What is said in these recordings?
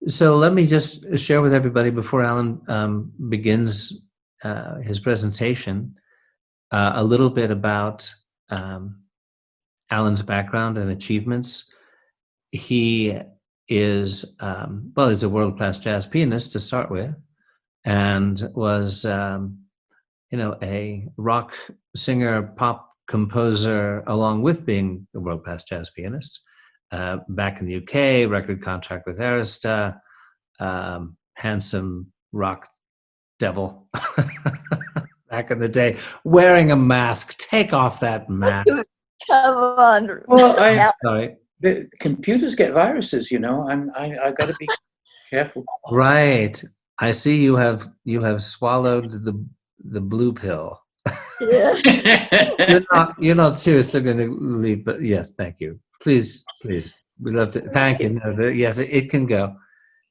So let me just share with everybody before Alan begins his presentation a little bit about Alan's background and achievements. He is, well, he's a world-class jazz pianist to start with, and was, a rock singer, pop composer, along with being a world-class jazz pianist. Back in the UK, record contract with Arista, handsome rock devil back in the day, wearing a mask. Take off that mask. Come on. Well, Sorry. the computers get viruses, you know. I've got to be careful. Right. I see you have swallowed the blue pill. Yeah. You're not seriously going to leave, but yes, thank you. Please, we love to. Thank you. No, yes, it can go.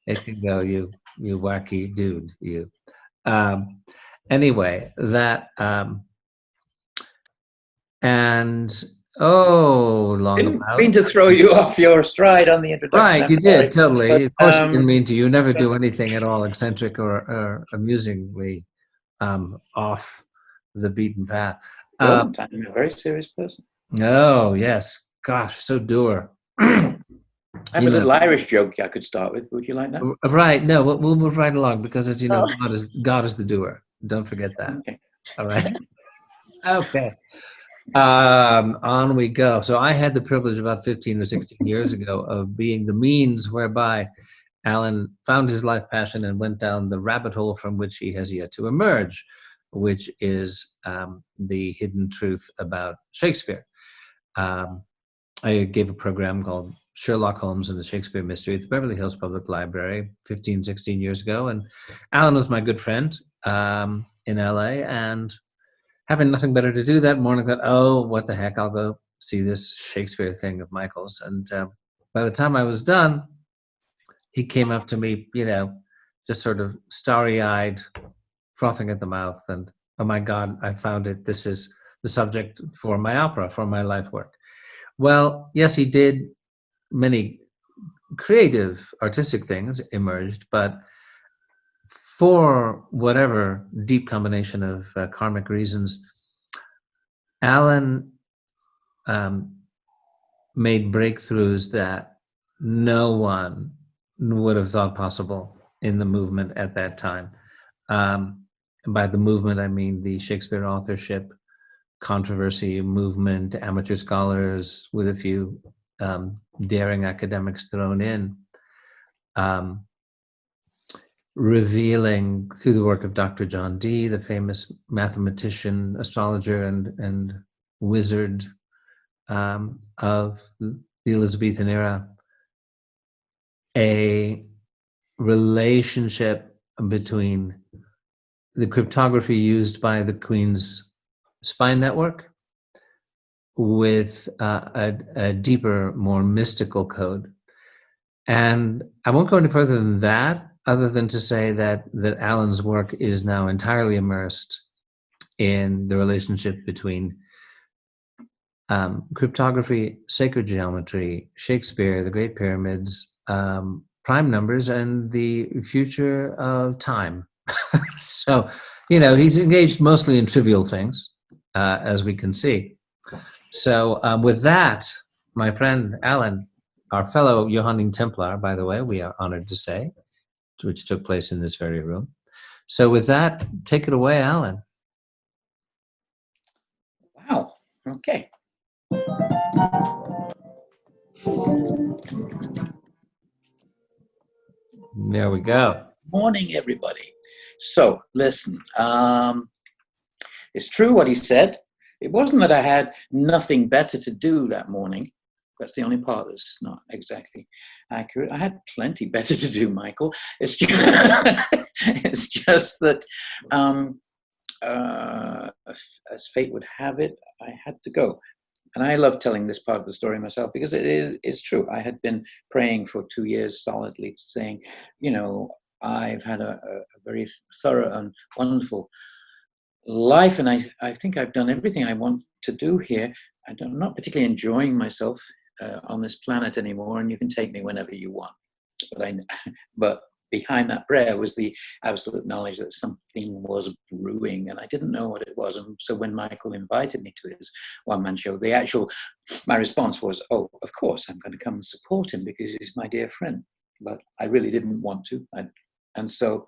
It can go. You wacky dude. You. Anyway, that and long Didn't about. mean to throw you off your stride on the introduction. Right, you did totally. But, of course, you didn't mean to. You never do anything at all eccentric or amusingly off the beaten path. I'm a very serious person. Oh yes, gosh, so dour. I have a little Irish joke I could start with. Would you like that? Right. No, we'll move right along because, as you know, God is the doer. Don't forget that. Okay. All right. Okay. On we go. So I had the privilege about 15 or 16 years ago of being the means whereby Alan found his life passion and went down the rabbit hole from which he has yet to emerge, which is the hidden truth about Shakespeare. I gave a program called Sherlock Holmes and the Shakespeare Mystery at the Beverly Hills Public Library 15, 16 years ago. And Alan was my good friend in LA, and having nothing better to do that morning, I thought, oh, what the heck, I'll go see this Shakespeare thing of Michael's. And by the time I was done, he came up to me, just sort of starry-eyed, frothing at the mouth, and, oh my God, I found it. This is the subject for my opera, for my life work. Well, yes, he did. Many creative, artistic things emerged, but for whatever deep combination of karmic reasons, Alan made breakthroughs that no one would have thought possible in the movement at that time. By the movement, I mean the Shakespeare authorship controversy movement, amateur scholars with a few daring academics thrown in, revealing through the work of Dr. John Dee, the famous mathematician, astrologer, and wizard of the Elizabethan era, a relationship between the cryptography used by the Queen's spy network with a deeper, more mystical code. And I won't go any further than that, other than to say that Alan's work is now entirely immersed in the relationship between cryptography, sacred geometry, Shakespeare, the Great Pyramids, prime numbers, and the future of time. So, he's engaged mostly in trivial things, as we can see. So with that, my friend Alan, our fellow Johannine Templar, by the way, we are honored to say, which took place in this very room. So with that, take it away, Alan. Wow. Okay. There we go. Morning, everybody. So, listen, it's true what he said. It wasn't that I had nothing better to do that morning. That's the only part that's not exactly accurate. I had plenty better to do, Michael. It's just, it's just that as fate would have it, I had to go. And I love telling this part of the story myself because it's true. I had been praying for 2 years solidly, saying, I've had a very thorough and wonderful life, and I think I've done everything I want to do here. I'm not particularly enjoying myself on this planet anymore, and you can take me whenever you want. But behind that prayer was the absolute knowledge that something was brewing, and I didn't know what it was. And so when Michael invited me to his one-man show, my response was, "Oh, of course, I'm going to come and support him because he's my dear friend." But I really didn't want to, and so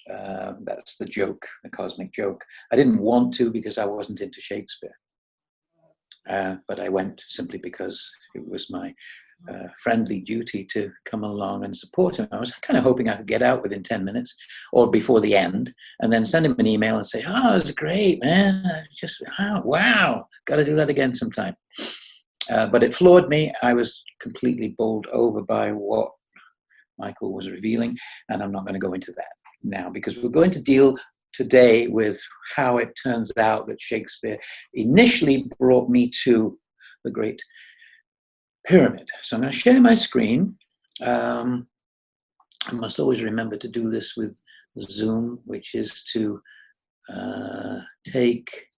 that's the joke, the cosmic joke. I didn't want to because I wasn't into Shakespeare, but I went simply because it was my friendly duty to come along and support him. I was kind of hoping I could get out within 10 minutes or before the end, and then send him an email and say, "Oh, it was great, man. Just, wow, got to do that again sometime." But it floored me. I was completely bowled over by what Michael was revealing, and I'm not going to go into that now because we're going to deal today with how it turns out that Shakespeare initially brought me to the Great Pyramid. So I'm going to share my screen. I must always remember to do this with Zoom, which is to take.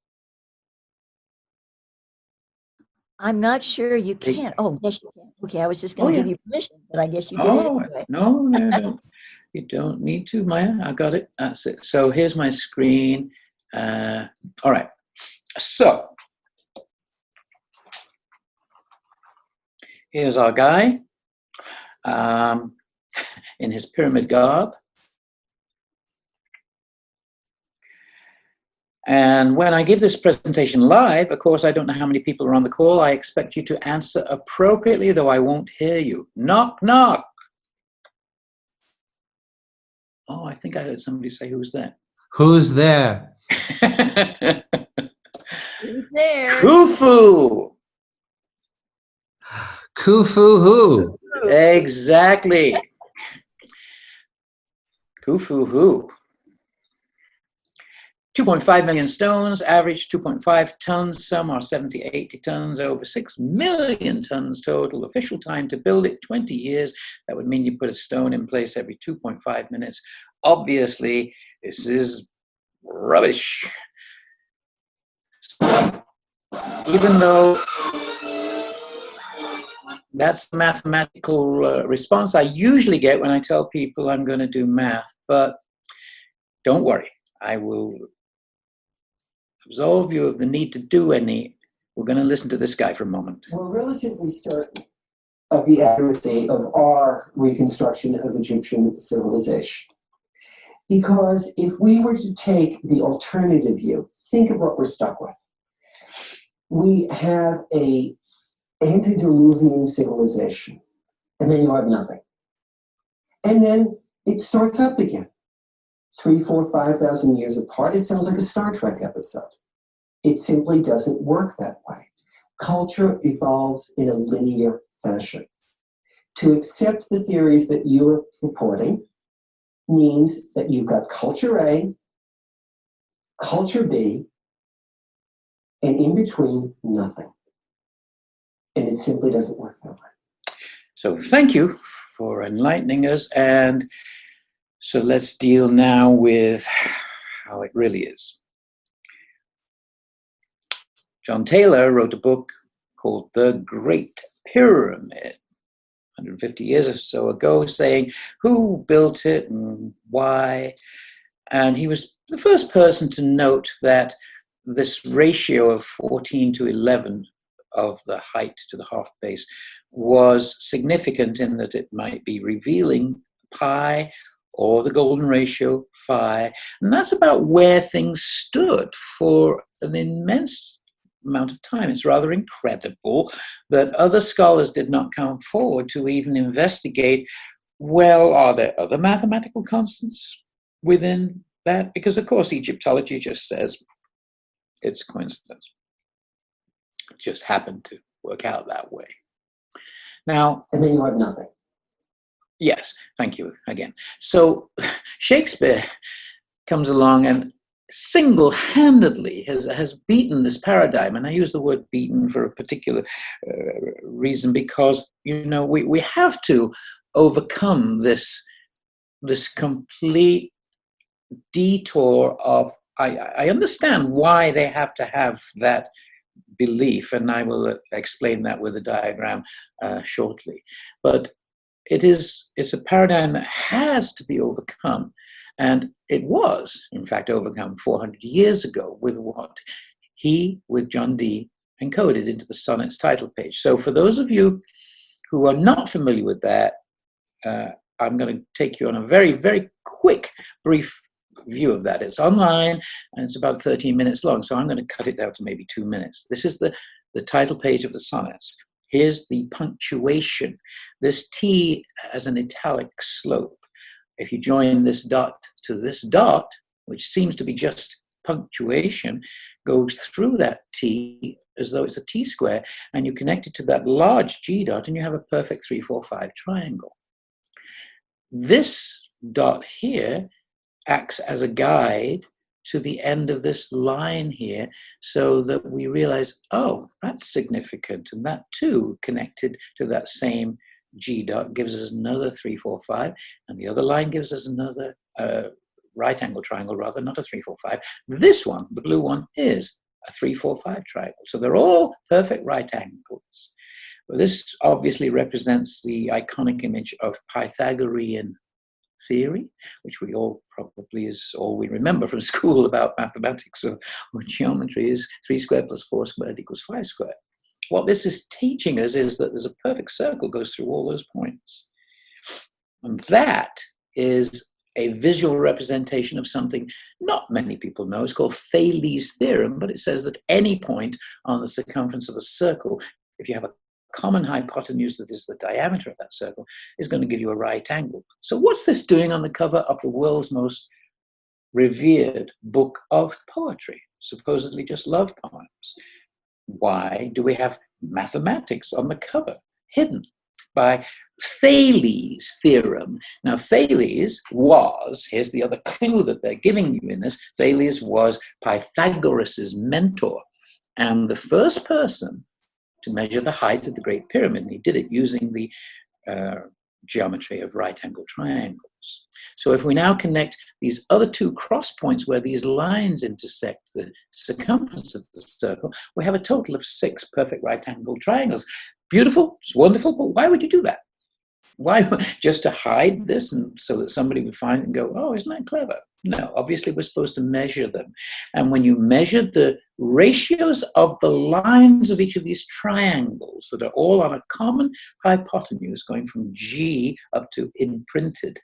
I'm not sure you can. Oh, yes, you can. Okay, I was just going to give you permission, but I guess you did it anyway. No, you don't need to, Maya. I got it. That's it. So here's my screen. All right. So here's our guy in his pyramid garb. And when I give this presentation live, of course, I don't know how many people are on the call. I expect you to answer appropriately, though I won't hear you. Knock, knock. Oh, I think I heard somebody say, "Who's there?" Who's there? Who's there? Khufu. Khufu who? Exactly. Khufu who? 2.5 million stones, average 2.5 tons. Some are 70, 80 tons, over 6 million tons total. Official time to build it, 20 years. That would mean you put a stone in place every 2.5 minutes. Obviously, this is rubbish. Even though that's the mathematical response I usually get when I tell people I'm going to do math, but don't worry, I will absolve you of the need to do any. We're going to listen to this guy for a moment. We're relatively certain of the accuracy of our reconstruction of Egyptian civilization. Because if we were to take the alternative view, think of what we're stuck with. We have a antediluvian civilization, and then you have nothing. And then it starts up again. 3,000, 4,000, 5,000 years apart. It sounds like a Star Trek episode. It simply doesn't work that way. Culture evolves in a linear fashion. To accept the theories that you're purporting means that you've got culture A, culture B, and in between, nothing. And it simply doesn't work that way. So thank you for enlightening us. And so let's deal now with how it really is. John Taylor wrote a book called The Great Pyramid 150 years or so ago, saying who built it and why. And he was the first person to note that this ratio of 14 to 11 of the height to the half base was significant in that it might be revealing pi or the golden ratio phi. And that's about where things stood for an immense amount of time. It's rather incredible that other scholars did not come forward to even investigate, well, are there other mathematical constants within that? Because, of course, Egyptology just says it's coincidence. It just happened to work out that way. Now, and then you have nothing. Yes, thank you again. So Shakespeare comes along and single-handedly has beaten this paradigm, and I use the word beaten for a particular reason because, you know, we have to overcome this complete detour of, I understand why they have to have that belief, and I will explain that with a diagram shortly. But it's a paradigm that has to be overcome. And it was, in fact, overcome 400 years ago with what he, with John Dee, encoded into the Sonnets title page. So for those of you who are not familiar with that, I'm going to take you on a very, very quick, brief view of that. It's online and it's about 13 minutes long, so I'm going to cut it down to maybe 2 minutes. This is the title page of the Sonnets. Here's the punctuation. This T has an italic slope. If you join this dot to this dot, which seems to be just punctuation, goes through that T as though it's a T square, and you connect it to that large G dot, and you have a perfect 3, 4, 5 triangle. This dot here acts as a guide to the end of this line here, so that we realize, oh, that's significant, and that too connected to that same G dot gives us another 3, 4, 5, and the other line gives us another right angle triangle, rather, not a 3, 4, 5. This one, the blue one, is a 3, 4, 5 triangle. So they're all perfect right angles. Well, this obviously represents the iconic image of Pythagorean theory, which we all probably is all we remember from school about mathematics or geometry, is 3 squared plus 4 squared equals 5 squared. What this is teaching us is that there's a perfect circle goes through all those points. And that is a visual representation of something not many people know. It's called Thales' theorem, but it says that any point on the circumference of a circle, if you have a common hypotenuse that is the diameter of that circle, is going to give you a right angle. So what's this doing on the cover of the world's most revered book of poetry, supposedly just love poems? Why do we have mathematics on the cover, hidden by Thales' theorem? Now, Thales was, here's the other clue that they're giving you in this, Thales was Pythagoras' mentor and the first person to measure the height of the Great Pyramid. And he did it using the geometry of right-angled triangles. So if we now connect these other 2 cross points where these lines intersect the circumference of the circle, we have a total of 6 perfect right-angled triangles. Beautiful, it's wonderful, but why would you do that? Why? Just to hide this and so that somebody would find it and go, oh, isn't that clever? No, obviously we're supposed to measure them. And when you measure the ratios of the lines of each of these triangles that are all on a common hypotenuse going from G up to imprinted,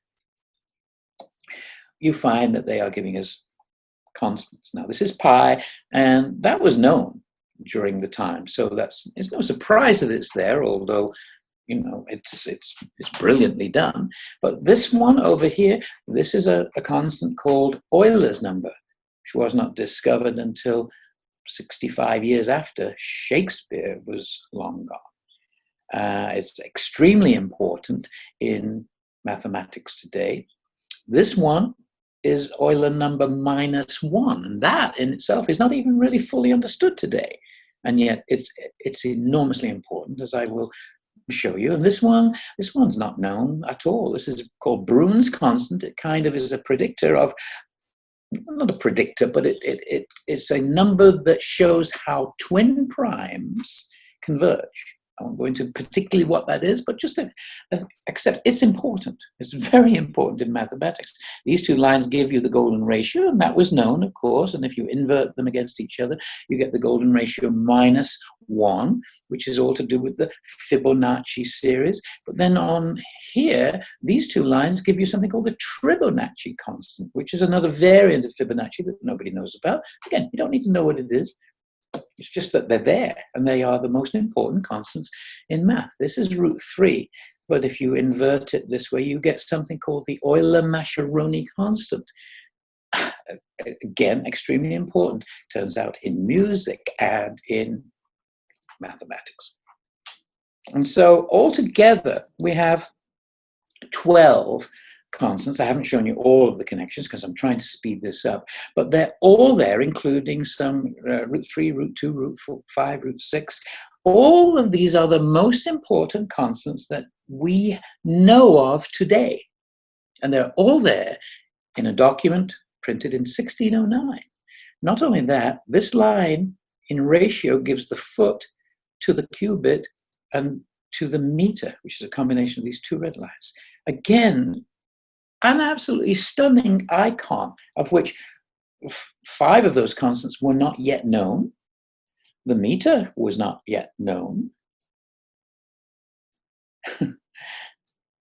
you find that they are giving us constants. Now this is pi, and that was known during the time. So it's no surprise that it's there, although you know, it's brilliantly done. But this one over here, this is a constant called Euler's number, which was not discovered until 65 years after Shakespeare was long gone. It's extremely important in mathematics today. This one is Euler number -1, and that in itself is not even really fully understood today. And yet it's enormously important, as I will show you. And this one's not known at all. This is called Brune's constant. It kind of is a predictor of, not a predictor, but it's a number that shows how twin primes converge. I won't go into particularly what that is, but just accept it's important. It's very important in mathematics. These 2 lines give you the golden ratio, and that was known, of course. And if you invert them against each other, you get the golden ratio -1, which is all to do with the Fibonacci series. But then on here, these 2 lines give you something called the Fibonacci constant, which is another variant of Fibonacci that nobody knows about. Again, you don't need to know what it is. It's just that they're there, and they are the most important constants in math. This is √3, but if you invert it this way, you get something called the Euler-Mascheroni constant. Again, extremely important, turns out, in music and in mathematics. And so altogether, we have 12 constants. I haven't shown you all of the connections because I'm trying to speed this up, but they're all there, including some √3, √2, √5, √6. All of these are the most important constants that we know of today. And they're all there in a document printed in 1609. Not only that, this line in ratio gives the foot to the cubit, and to the meter, which is a combination of these two red lines. Again, an absolutely stunning icon, of which 5 of those constants were not yet known. The meter was not yet known.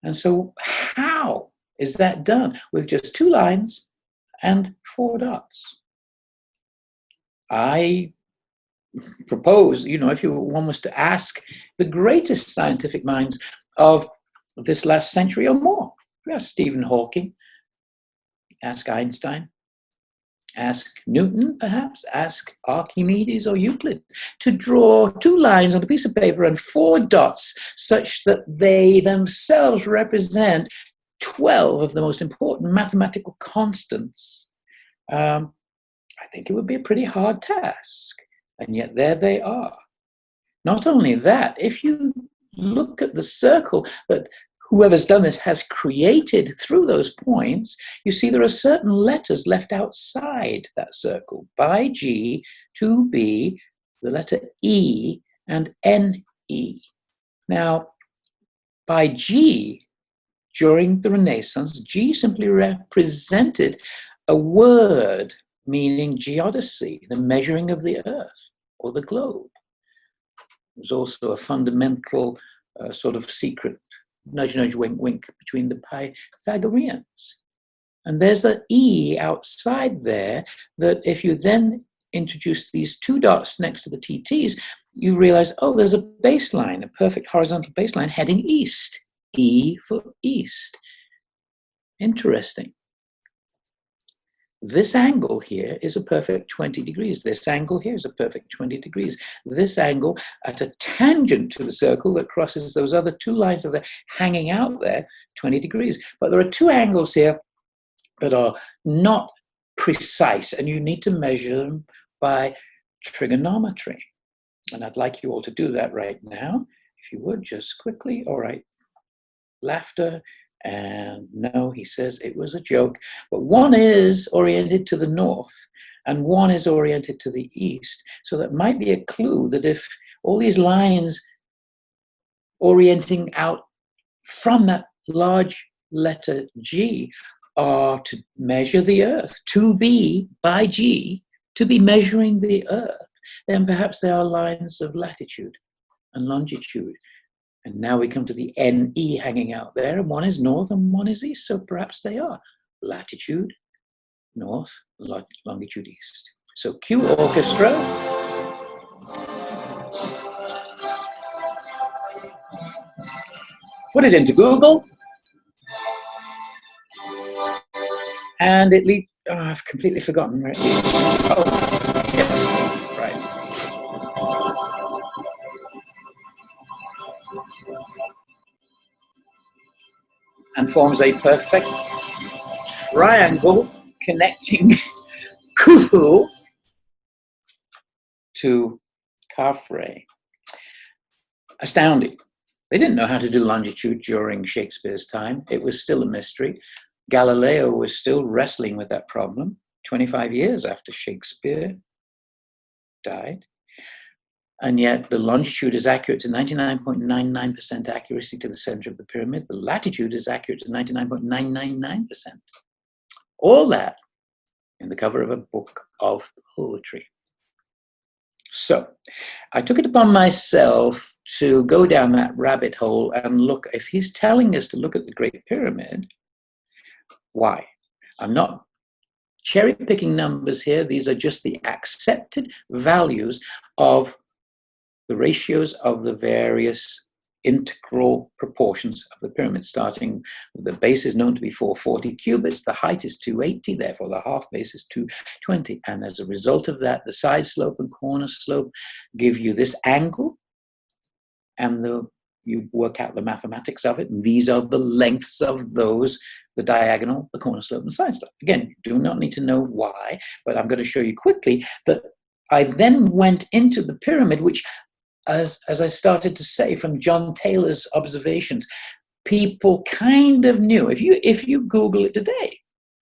And so how is that done with just 2 lines and 4 dots? I propose, if one was to ask the greatest scientific minds of this last century or more, ask Stephen Hawking, ask Einstein, ask Newton, perhaps, ask Archimedes or Euclid, to draw 2 lines on a piece of paper and 4 dots such that they themselves represent 12 of the most important mathematical constants. I think it would be a pretty hard task. And yet there they are. Not only that, if you look at the circle that whoever's done this has created through those points, you see there are certain letters left outside that circle. By G, to B, the letter E, and NE. Now, by G, during the Renaissance, G simply represented a word meaning geodesy, the measuring of the earth or the globe. It was also a fundamental sort of secret nudge, nudge, wink, wink between the Pythagoreans. And there's an E outside there that if you then introduce these 2 dots next to the TTs, you realize, oh, there's a baseline, a perfect horizontal baseline heading east. E for east. Interesting. This angle here is a perfect 20 degrees. This angle here is a perfect 20 degrees. This angle at a tangent to the circle that crosses those other 2 lines that are hanging out there, 20 degrees. But there are 2 angles here that are not precise, and you need to measure them by trigonometry. And I'd like you all to do that right now. If you would, just quickly. All right. Laughter. And no, he says it was a joke. But one is oriented to the north and one is oriented to the east. So that might be a clue that if all these lines orienting out from that large letter G are to measure the earth, to be by G, to be measuring the earth, then perhaps there are lines of latitude and longitude. And now we come to the NE hanging out there, and one is north and one is east, so perhaps they are latitude, north, longitude, east. So cue orchestra. Put it into Google. And it leads, I've completely forgotten where it leads. Oh, yes, right. And forms a perfect triangle connecting Khufu to Khafre. Astounding. They didn't know how to do longitude during Shakespeare's time. It was still a mystery. Galileo was still wrestling with that problem 25 years after Shakespeare died. And yet the longitude is accurate to 99.99% accuracy to the center of the pyramid. The latitude is accurate to 99.999%. All that in the cover of a book of poetry. So I took it upon myself to go down that rabbit hole and look. If he's telling us to look at the Great Pyramid, why? I'm not cherry picking numbers here. These are just the accepted values of the ratios of the various integral proportions of the pyramid, starting with the base is known to be 440 cubits, the height is 280, therefore the half base is 220. And as a result of that, the side slope and corner slope give you this angle, and you work out the mathematics of it. And these are the lengths of those, the diagonal, the corner slope, and side slope. Again, you do not need to know why, but I'm going to show you quickly that I then went into the pyramid, which as I started to say from John Taylor's observations, people kind of knew. If you Google it today,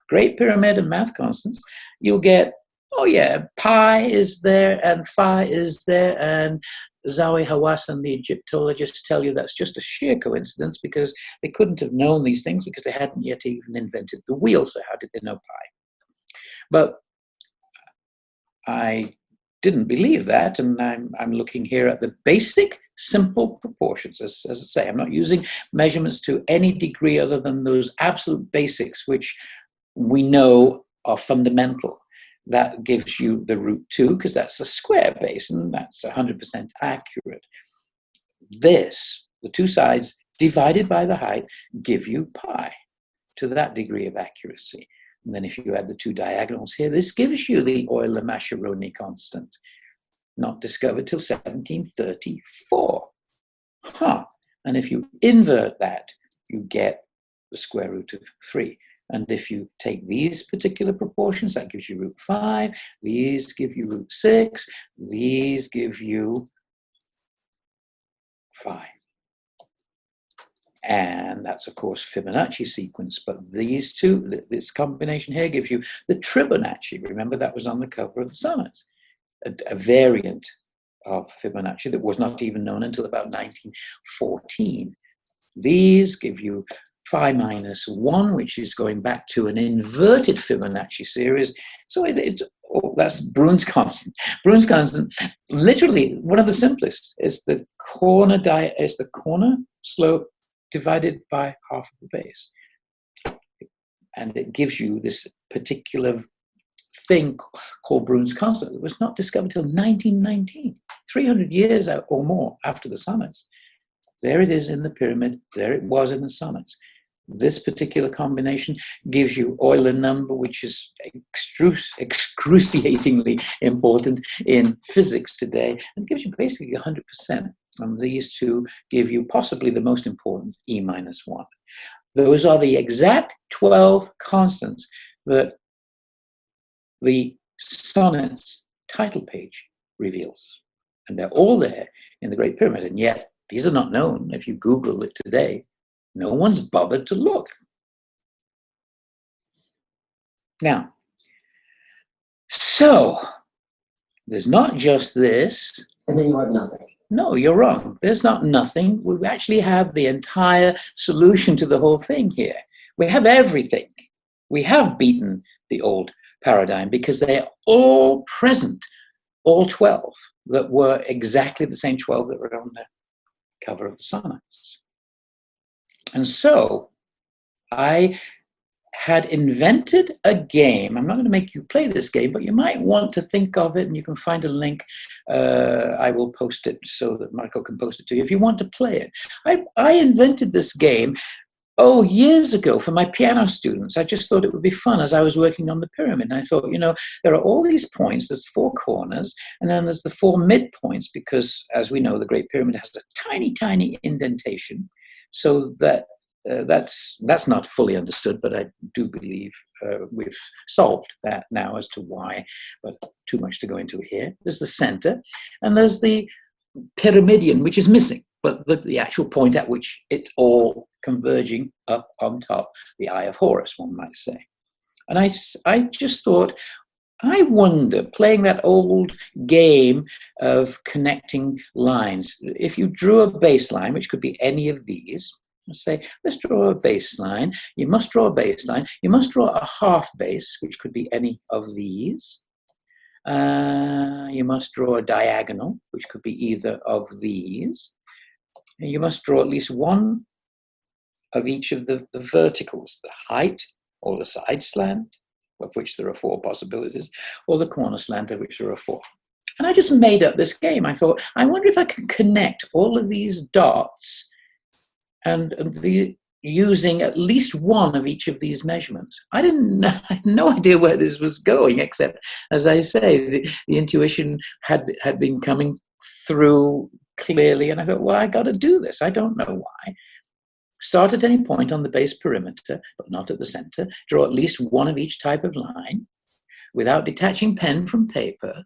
Great Pyramid and math constants, you'll get, oh yeah, pi is there and phi is there and Zawi Hawass and the Egyptologists tell you that's just a sheer coincidence, because they couldn't have known these things because they hadn't yet even invented the wheel. So how did they know pi? But I didn't believe that, and I'm looking here at the basic simple proportions. As I say, I'm not using measurements to any degree other than those absolute basics which we know are fundamental. That gives you the root 2, because that's a square base, and that's 100% accurate. This, the two sides divided by the height, give you pi to that degree of accuracy. And then if you add the two diagonals here, this gives you the Euler-Mascheroni constant, not discovered till 1734. And if you invert that, you get the square root of 3. And if you take these particular proportions, that gives you root 5. These give you root 6. These give you 5. And that's, of course, Fibonacci sequence. But these two, this combination here gives you the Tribonacci. Remember, that was on the cover of the Sonnets, a variant of Fibonacci that was not even known until about 1914. These give you phi minus 1, which is going back to an inverted Fibonacci series. So that's Brune's constant. Brune's constant, literally one of the simplest, is the corner slope divided by half of the base. And it gives you this particular thing called Brune's constant. It was not discovered until 1919, 300 years or more after the Sonnets. There it is in the pyramid. There it was in the Sonnets. This particular combination gives you Euler number, which is excruciatingly important in physics today, and gives you basically 100%. And these two give you possibly the most important, E minus 1. Those are the exact 12 constants that the Sonnets title page reveals. And they're all there in the Great Pyramid, and yet these are not known. If you Google it today, no one's bothered to look. Now, so there's not just this. And then you have nothing. No, you're wrong. There's not nothing. We actually have the entire solution to the whole thing here. We have everything. We have beaten the old paradigm because they're all present, all 12 that were exactly the same 12 that were on the cover of the Sonnets. And so I had invented a game. I'm not going to make you play this game, but you might want to think of it, and you can find a link. I will post it so that Michael can post it to you if you want to play it. I invented this game, years ago for my piano students. I just thought it would be fun as I was working on the pyramid. And I thought, there are all these points, there's 4 corners, and then there's the 4 midpoints, because as we know, the Great Pyramid has a tiny, tiny indentation, so that that's not fully understood, but I do believe we've solved that now as to why, but too much to go into here. There's the center, and there's the pyramidion, which is missing, but the actual point at which it's all converging up on top, the Eye of Horus, one might say. And I just thought, I wonder, playing that old game of connecting lines, if you drew a baseline, which could be any of these, let's say, let's draw a baseline. You must draw a baseline. You must draw a half base, which could be any of these. You must draw a diagonal, which could be either of these. And you must draw at least one of each of the verticals, the height or the side slant, of which there are 4 possibilities, or the corner slant, of which there are 4. And I just made up this game. I thought, I wonder if I can connect all of these dots and using at least one of each of these measurements. I had no idea where this was going, except, as I say, the intuition had been coming through clearly, and I thought, well, I got to do this. I don't know why. Start at any point on the base perimeter, but not at the center. Draw at least one of each type of line without detaching pen from paper.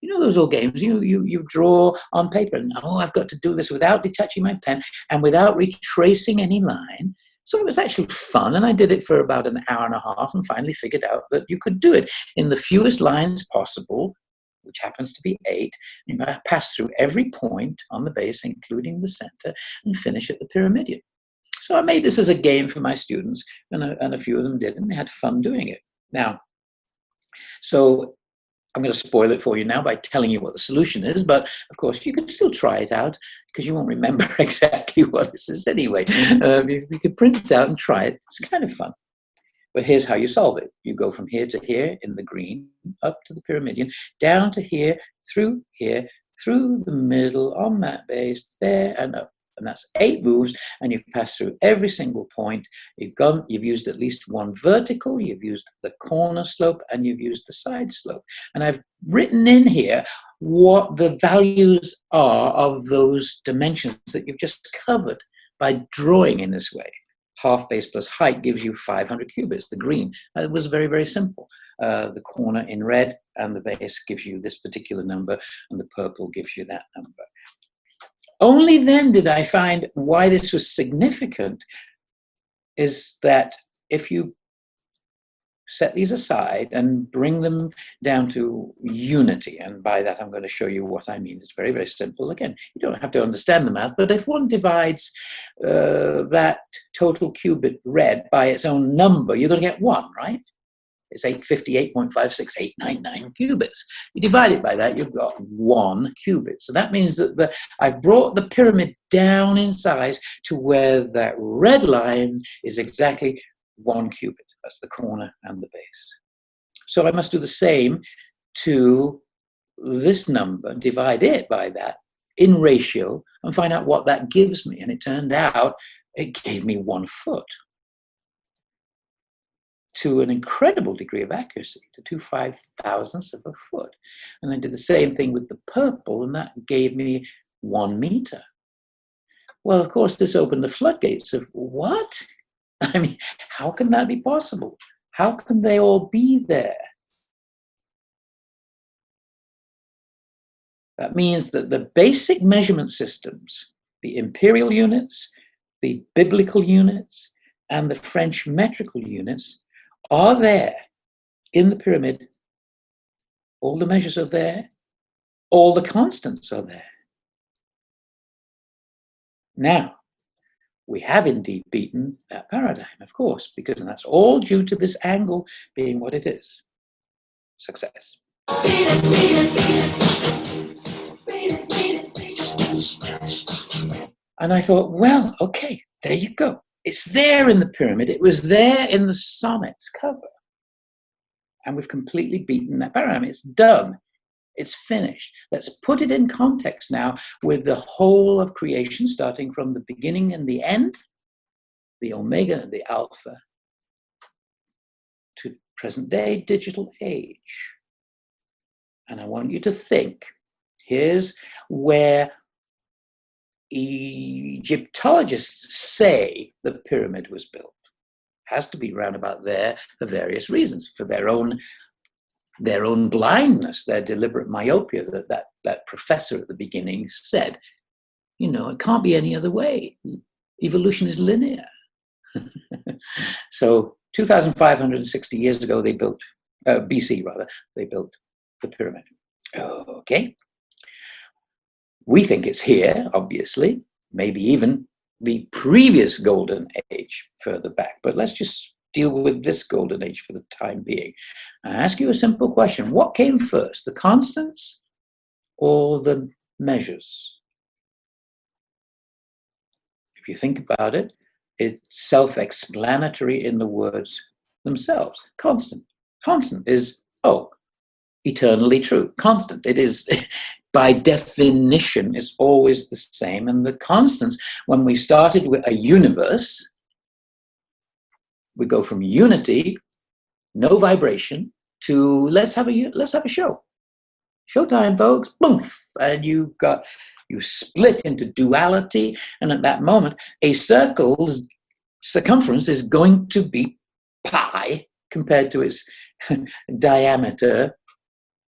You know those old games, you draw on paper, and I've got to do this without detaching my pen and without retracing any line. So it was actually fun, and I did it for about an hour and a half and finally figured out that you could do it in the fewest lines possible which happens to be 8. You pass through every point on the base, including the center, and finish at the pyramidion. So I made this as a game for my students, and a few of them did, and they had fun doing it. Now, so I'm going to spoil it for you now by telling you what the solution is, but of course you can still try it out because you won't remember exactly what this is anyway. You can print it out and try it. It's kind of fun. But here's how you solve it. You go from here to here in the green, up to the pyramidion, down to here, through the middle, on that base, there and up. And that's 8 moves, and you've passed through every single point. You've used at least one vertical, you've used the corner slope, and you've used the side slope. And I've written in here what the values are of those dimensions that you've just covered by drawing in this way. Half base plus height gives you 500 cubits, the green. It was very, very simple. The corner in red and the base gives you this particular number, and the purple gives you that number. Only then did I find why this was significant is that if you set these aside and bring them down to unity, and by that I'm going to show you what I mean. It's very, very simple. Again, you don't have to understand the math, but if one divides that total cubit red by its own number, you're going to get 1, right? It's 858.56899 cubits. You divide it by that, you've got 1 cubit. So that means that I've brought the pyramid down in size to where that red line is exactly 1 cubit. That's the corner and the base. So I must do the same to this number, divide it by that in ratio, and find out what that gives me. And it turned out it gave me 1 foot, to an incredible degree of accuracy, to 2/5000ths of a foot. And I did the same thing with the purple, and that gave me 1 meter. Well, of course, this opened the floodgates of what? I mean, how can that be possible? How can they all be there? That means that the basic measurement systems, the imperial units, the biblical units, and the French metrical units are there in the pyramid. All the measures are there. All the constants are there. Now, we have indeed beaten that paradigm, of course, because that's all due to this angle being what it is. Success. And I thought, well, okay, there you go. It's there in the pyramid. It was there in the Sonnets cover. And we've completely beaten that paradigm. It's done. It's finished. Let's put it in context now with the whole of creation, starting from the beginning and the end, the omega and the alpha, to present day digital age. And I want you to think, here's where Egyptologists say the pyramid was built. Has to be round about there for various reasons, for their own blindness, their deliberate myopia that professor at the beginning said, you know, it can't be any other way. Evolution is linear. So 2,560 years ago, they built, BC rather, they built the pyramid. Okay. We think it's here, obviously, maybe even the previous golden age further back, but let's just deal with this golden age for the time being. I ask you a simple question. What came first, the constants or the measures? If you think about it, it's self-explanatory in the words themselves. Constant. Constant is, eternally true. Constant. It is, by definition, it's always the same. And the constants, when we started with a universe, we go from unity, no vibration, to let's have a show. Showtime, folks. Boom. And you split into duality. And at that moment, a circle's circumference is going to be pi compared to its diameter.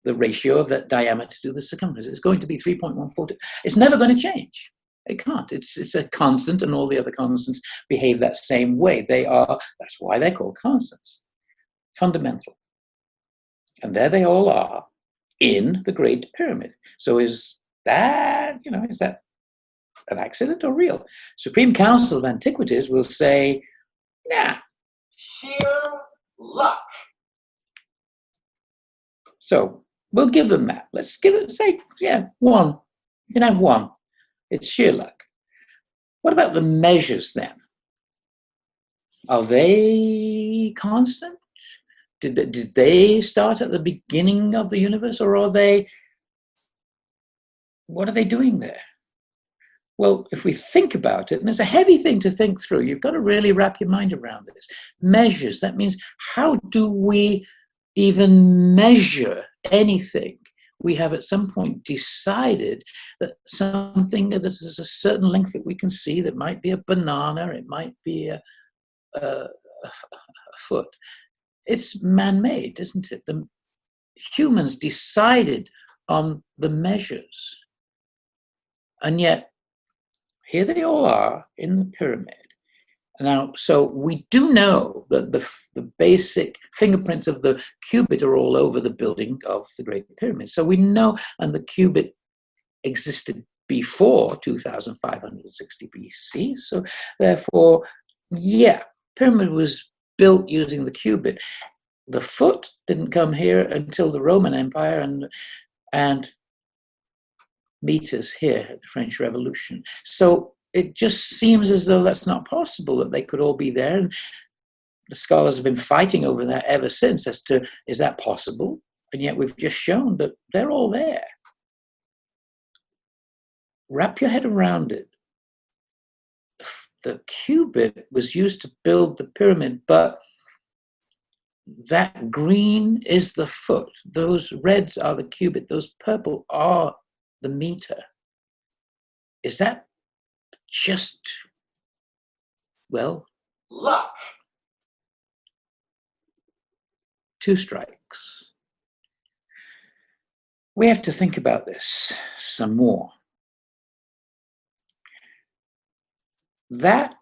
The ratio of that diameter to the circumference is going to be 3.142. It's never going to change. It can't. It's a constant, and all the other constants behave that same way. That's why they're called constants. Fundamental. And there they all are. in the Great Pyramid. So is that, is that an accident or real? Supreme Council of Antiquities will say, nah, sheer luck. So we'll give them that. Let's give it, say, yeah, one. You can have one. It's sheer luck. What about the measures then? Are they constant? Did they start at the beginning of the universe, or are they, what are they doing there? Well, if we think about it, and it's a heavy thing to think through, you've got to really wrap your mind around this. Measures, that means how do we even measure anything? We have at some point decided that something that is a certain length that we can see, that might be a banana, it might be a foot. It's man-made, isn't it? The humans decided on the measures. And yet, here they all are in the pyramid. Now, so we do know that the basic fingerprints of the cubit are all over the building of the Great Pyramid. So we know, and the cubit existed before 2560 BC. So therefore, yeah, pyramid was built using the cubit. The foot didn't come here until the Roman Empire, and meters here at the French Revolution. So it just seems as though that's not possible, that they could all be there. And the scholars have been fighting over that ever since as to, is that possible? And yet we've just shown that they're all there. Wrap your head around it. The cubit was used to build the pyramid, but that green is the foot. Those reds are the cubit. Those purple are the meter. Is that just, well, luck? Two strikes. We have to think about this some more. That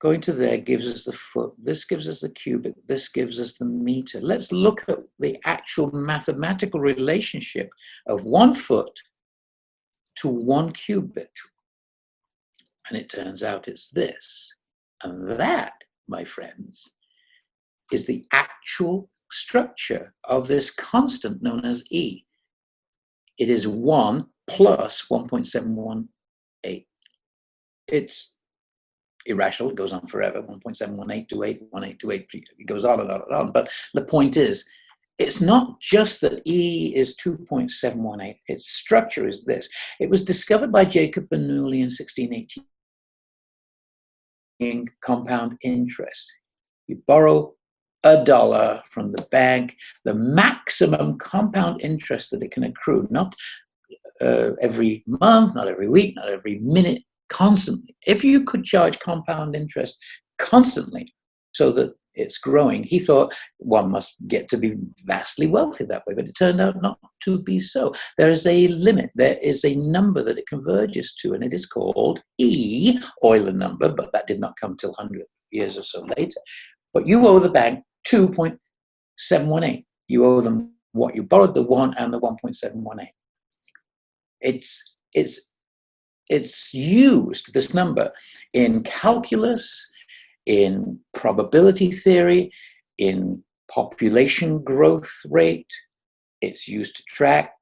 going to there gives us the foot. This gives us the cubit. This gives us the meter. Let's look at the actual mathematical relationship of 1 foot to 1 cubit. And it turns out it's this. And that, my friends, is the actual structure of this constant known as E. It is 1 plus 1.718. It's irrational, it goes on forever, 1.71828, 1828, it goes on and on and on. But the point is, it's not just that E is 2.718, its structure is this. It was discovered by Jacob Bernoulli in 1618 in compound interest. You borrow $1 from the bank, the maximum compound interest that it can accrue, not every month, not every week, not every minute, constantly. If you could charge compound interest constantly so that it's growing, he thought one must get to be vastly wealthy that way, but it turned out not to be so. There is a limit, there is a number that it converges to, and it is called E, Euler number, but that did not come till 100 years or so later. But you owe the bank 2.718. You owe them what you borrowed, the 1 and the 1.718. It's used, this number, in calculus, in probability theory, in population growth rate. It's used to track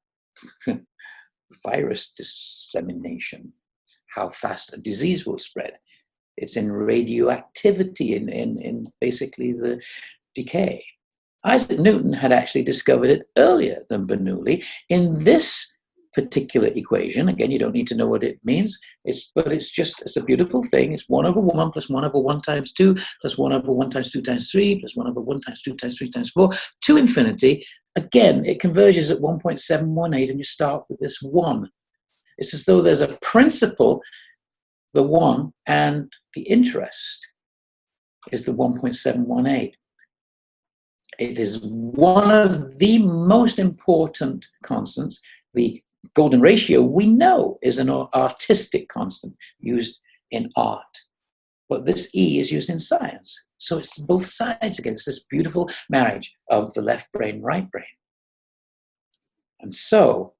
virus dissemination, how fast a disease will spread. It's in radioactivity, in basically the decay. Isaac Newton had actually discovered it earlier than Bernoulli in this particular equation. Again, you don't need to know what it means, but it's a beautiful thing. It's 1/1 plus 1/1 times 2 plus 1/1 times 2 times 3 plus 1/1 times 2 times 3 times 4 to infinity. Again, it converges at 1.718, and you start with this 1. It's as though there's a principle, the 1, and the interest is the 1.718. It is one of the most important constants. The golden ratio, we know, is an artistic constant used in art. But this E is used in science. So it's both sides again. It's this beautiful marriage of the left brain, right brain. And so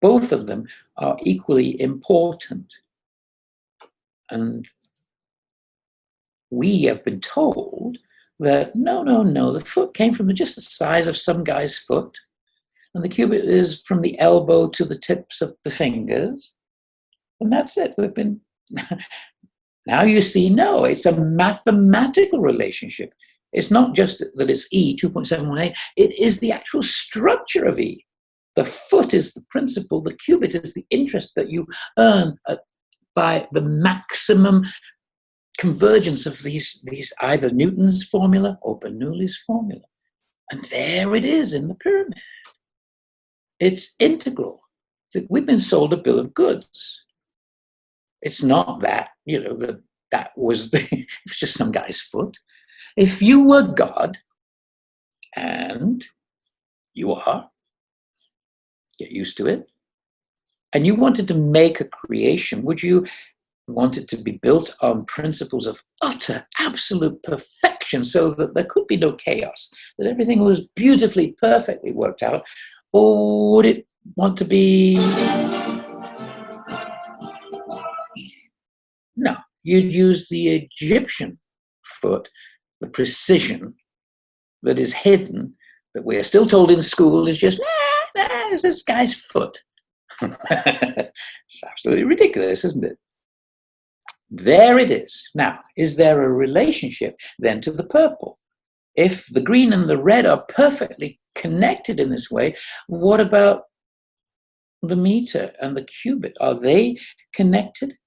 both of them are equally important. And we have been told that no, the foot came from just the size of some guy's foot, and the cubit is from the elbow to the tips of the fingers, and that's it. We've been now you see, no, it's a mathematical relationship. It's not just that it's E 2.718, it is the actual structure of E. The foot is the principle, the cubit is the interest that you earn by the maximum convergence of these either Newton's formula or Bernoulli's formula. And there it is in the pyramid. It's integral. We've been sold a bill of goods. It's not that, that was it's just some guy's foot. If you were God, and you are, get used to it, and you wanted to make a creation, would you want it to be built on principles of utter, absolute perfection so that there could be no chaos, that everything was beautifully, perfectly worked out? Or would it want to be... No, you'd use the Egyptian foot, the precision that is hidden, that we're still told in school is just, it's this guy's foot. It's absolutely ridiculous, isn't it? There it is. Now, is there a relationship then to the purple? If the green and the red are perfectly connected in this way, what about the meter and the cubit? Are they connected?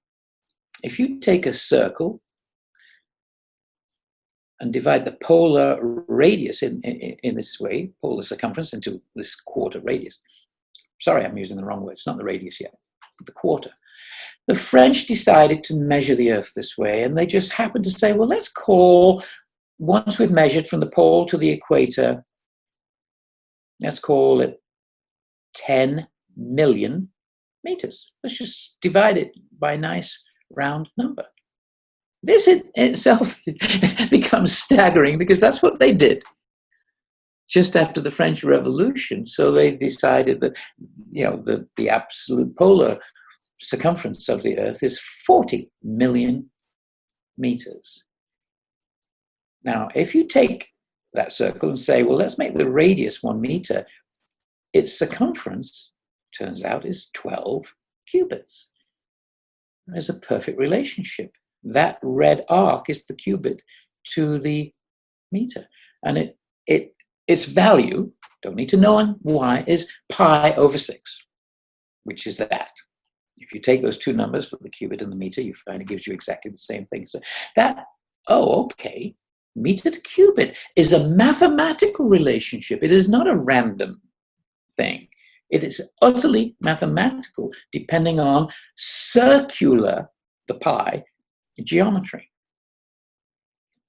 If you take a circle and divide the polar radius in this way, polar circumference into this quarter radius. Sorry, I'm using the wrong word. It's not the radius yet, the quarter. The French decided to measure the Earth this way, and they just happened to say, well, let's call, once we've measured from the pole to the equator, let's call it 10 million meters. Let's just divide it by a nice round number. This in itself becomes staggering because that's what they did just after the French Revolution. So they decided that, the absolute polar circumference of the Earth is 40 million meters. Now, if you take that circle and say, well, let's make the radius 1 meter, its circumference, turns out, is 12 cubits. There's a perfect relationship. That red arc is the cubit to the meter. And its value, don't need to know why, is pi over 6, which is that. If you take those two numbers for the cubit and the meter, you find it gives you exactly the same thing. So that, okay, meter to cubit is a mathematical relationship. It is not a random thing. It is utterly mathematical, depending on circular, the pi, geometry.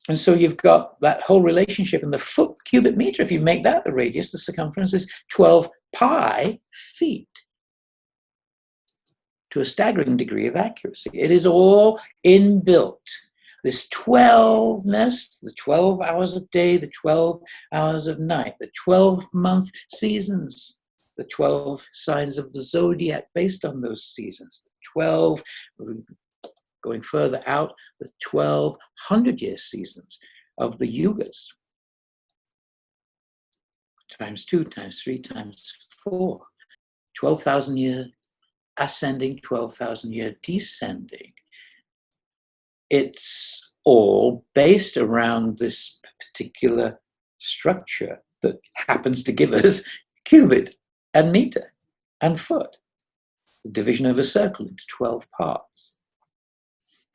And so you've got that whole relationship in the foot cubic meter. If you make that the radius, the circumference is 12 pi feet, to a staggering degree of accuracy. It is all inbuilt. This 12ness, the 12 hours of day, the 12 hours of night, the 12-month seasons, the 12 signs of the zodiac based on those seasons, the 12, going further out, the 1,200-year seasons of the yugas, times 2, times 3, times 4, 12,000-year ascending, 12,000-year descending. It's all based around this particular structure that happens to give us cubit and meter and foot, the division of a circle into 12 parts.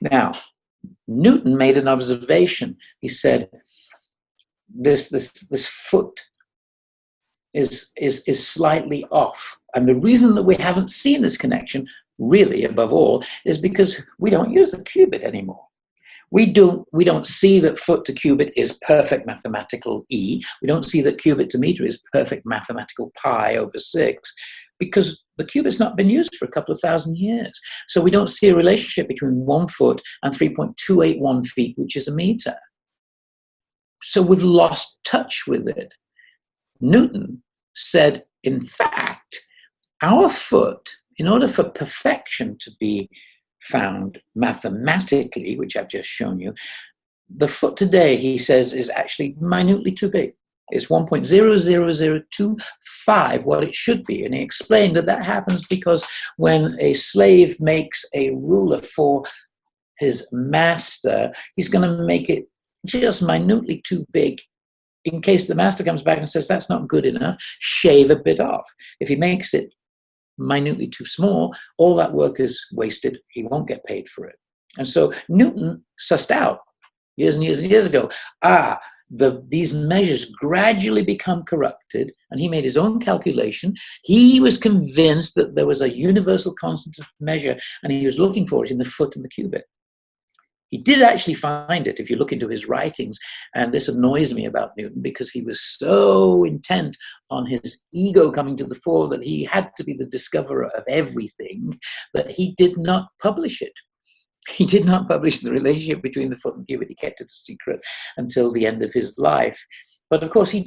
Now, Newton made an observation. He said, this foot is slightly off. And the reason that we haven't seen this connection, really, above all, is because we don't use the cubit anymore. We don't see that foot to cubit is perfect mathematical E. We don't see that cubit to meter is perfect mathematical pi over 6, because the cubit's not been used for a couple of thousand years. So we don't see a relationship between 1 foot and 3.281 feet, which is a meter. So we've lost touch with it. Newton said in fact, our foot, in order for perfection to be found mathematically, which I've just shown you, the foot today, he says, is actually minutely too big. It's 1.00025 what it should be. And he explained that that happens because when a slave makes a ruler for his master, he's going to make it just minutely too big. In case the master comes back and says, that's not good enough, shave a bit off. If he makes it minutely too small, all that work is wasted. He won't get paid for it. And so Newton sussed out years and years and years ago, these measures gradually become corrupted, and he made his own calculation. He was convinced that there was a universal constant of measure, and he was looking for it in the foot and the cubit. He did actually find it if you look into his writings, and this annoys me about Newton because he was so intent on his ego coming to the fore that he had to be the discoverer of everything, that he did not publish it. He did not publish the relationship between the foot and cubit. He kept it a secret until the end of his life. But of course, he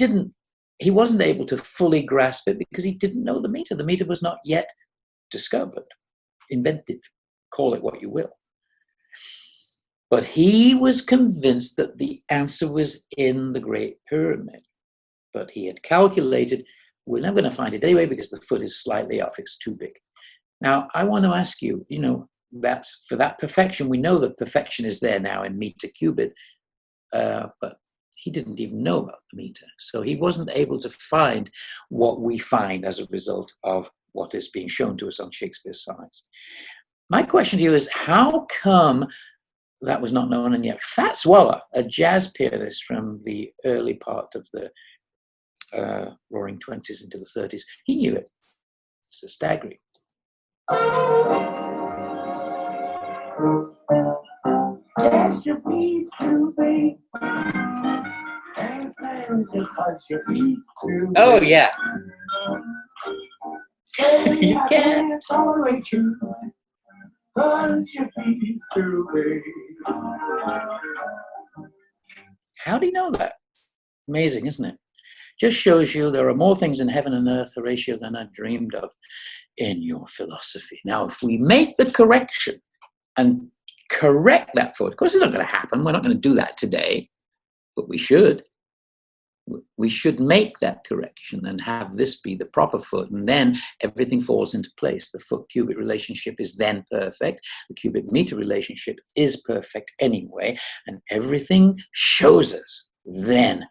wasn't able to fully grasp it because he didn't know the meter. The meter was not yet discovered, invented, call it what you will. But he was convinced that the answer was in the Great Pyramid. But he had calculated, we're not going to find it anyway because the foot is slightly off, it's too big. Now, I want to ask you, that's for that perfection. We know that perfection is there now in meter cubit, but he didn't even know about the meter. So he wasn't able to find what we find as a result of what is being shown to us on Shakespeare's sonnets. My question to you is, how come that was not known? And yet Fats Waller, a jazz pianist from the early part of the Roaring 20s into the 30s, he knew it. It's staggering. Oh, yeah. You can't tolerate you. How do you know that? Amazing, isn't it? Just shows you there are more things in heaven and earth, Horatio, than I dreamed of in your philosophy. Now, if we make the correction and correct that foot, of course it's not going to happen. We're not going to do that today, but we should. We should make that correction and have this be the proper foot, and then everything falls into place. The foot-cubit relationship is then perfect. The cubit-meter relationship is perfect anyway, and everything shows us then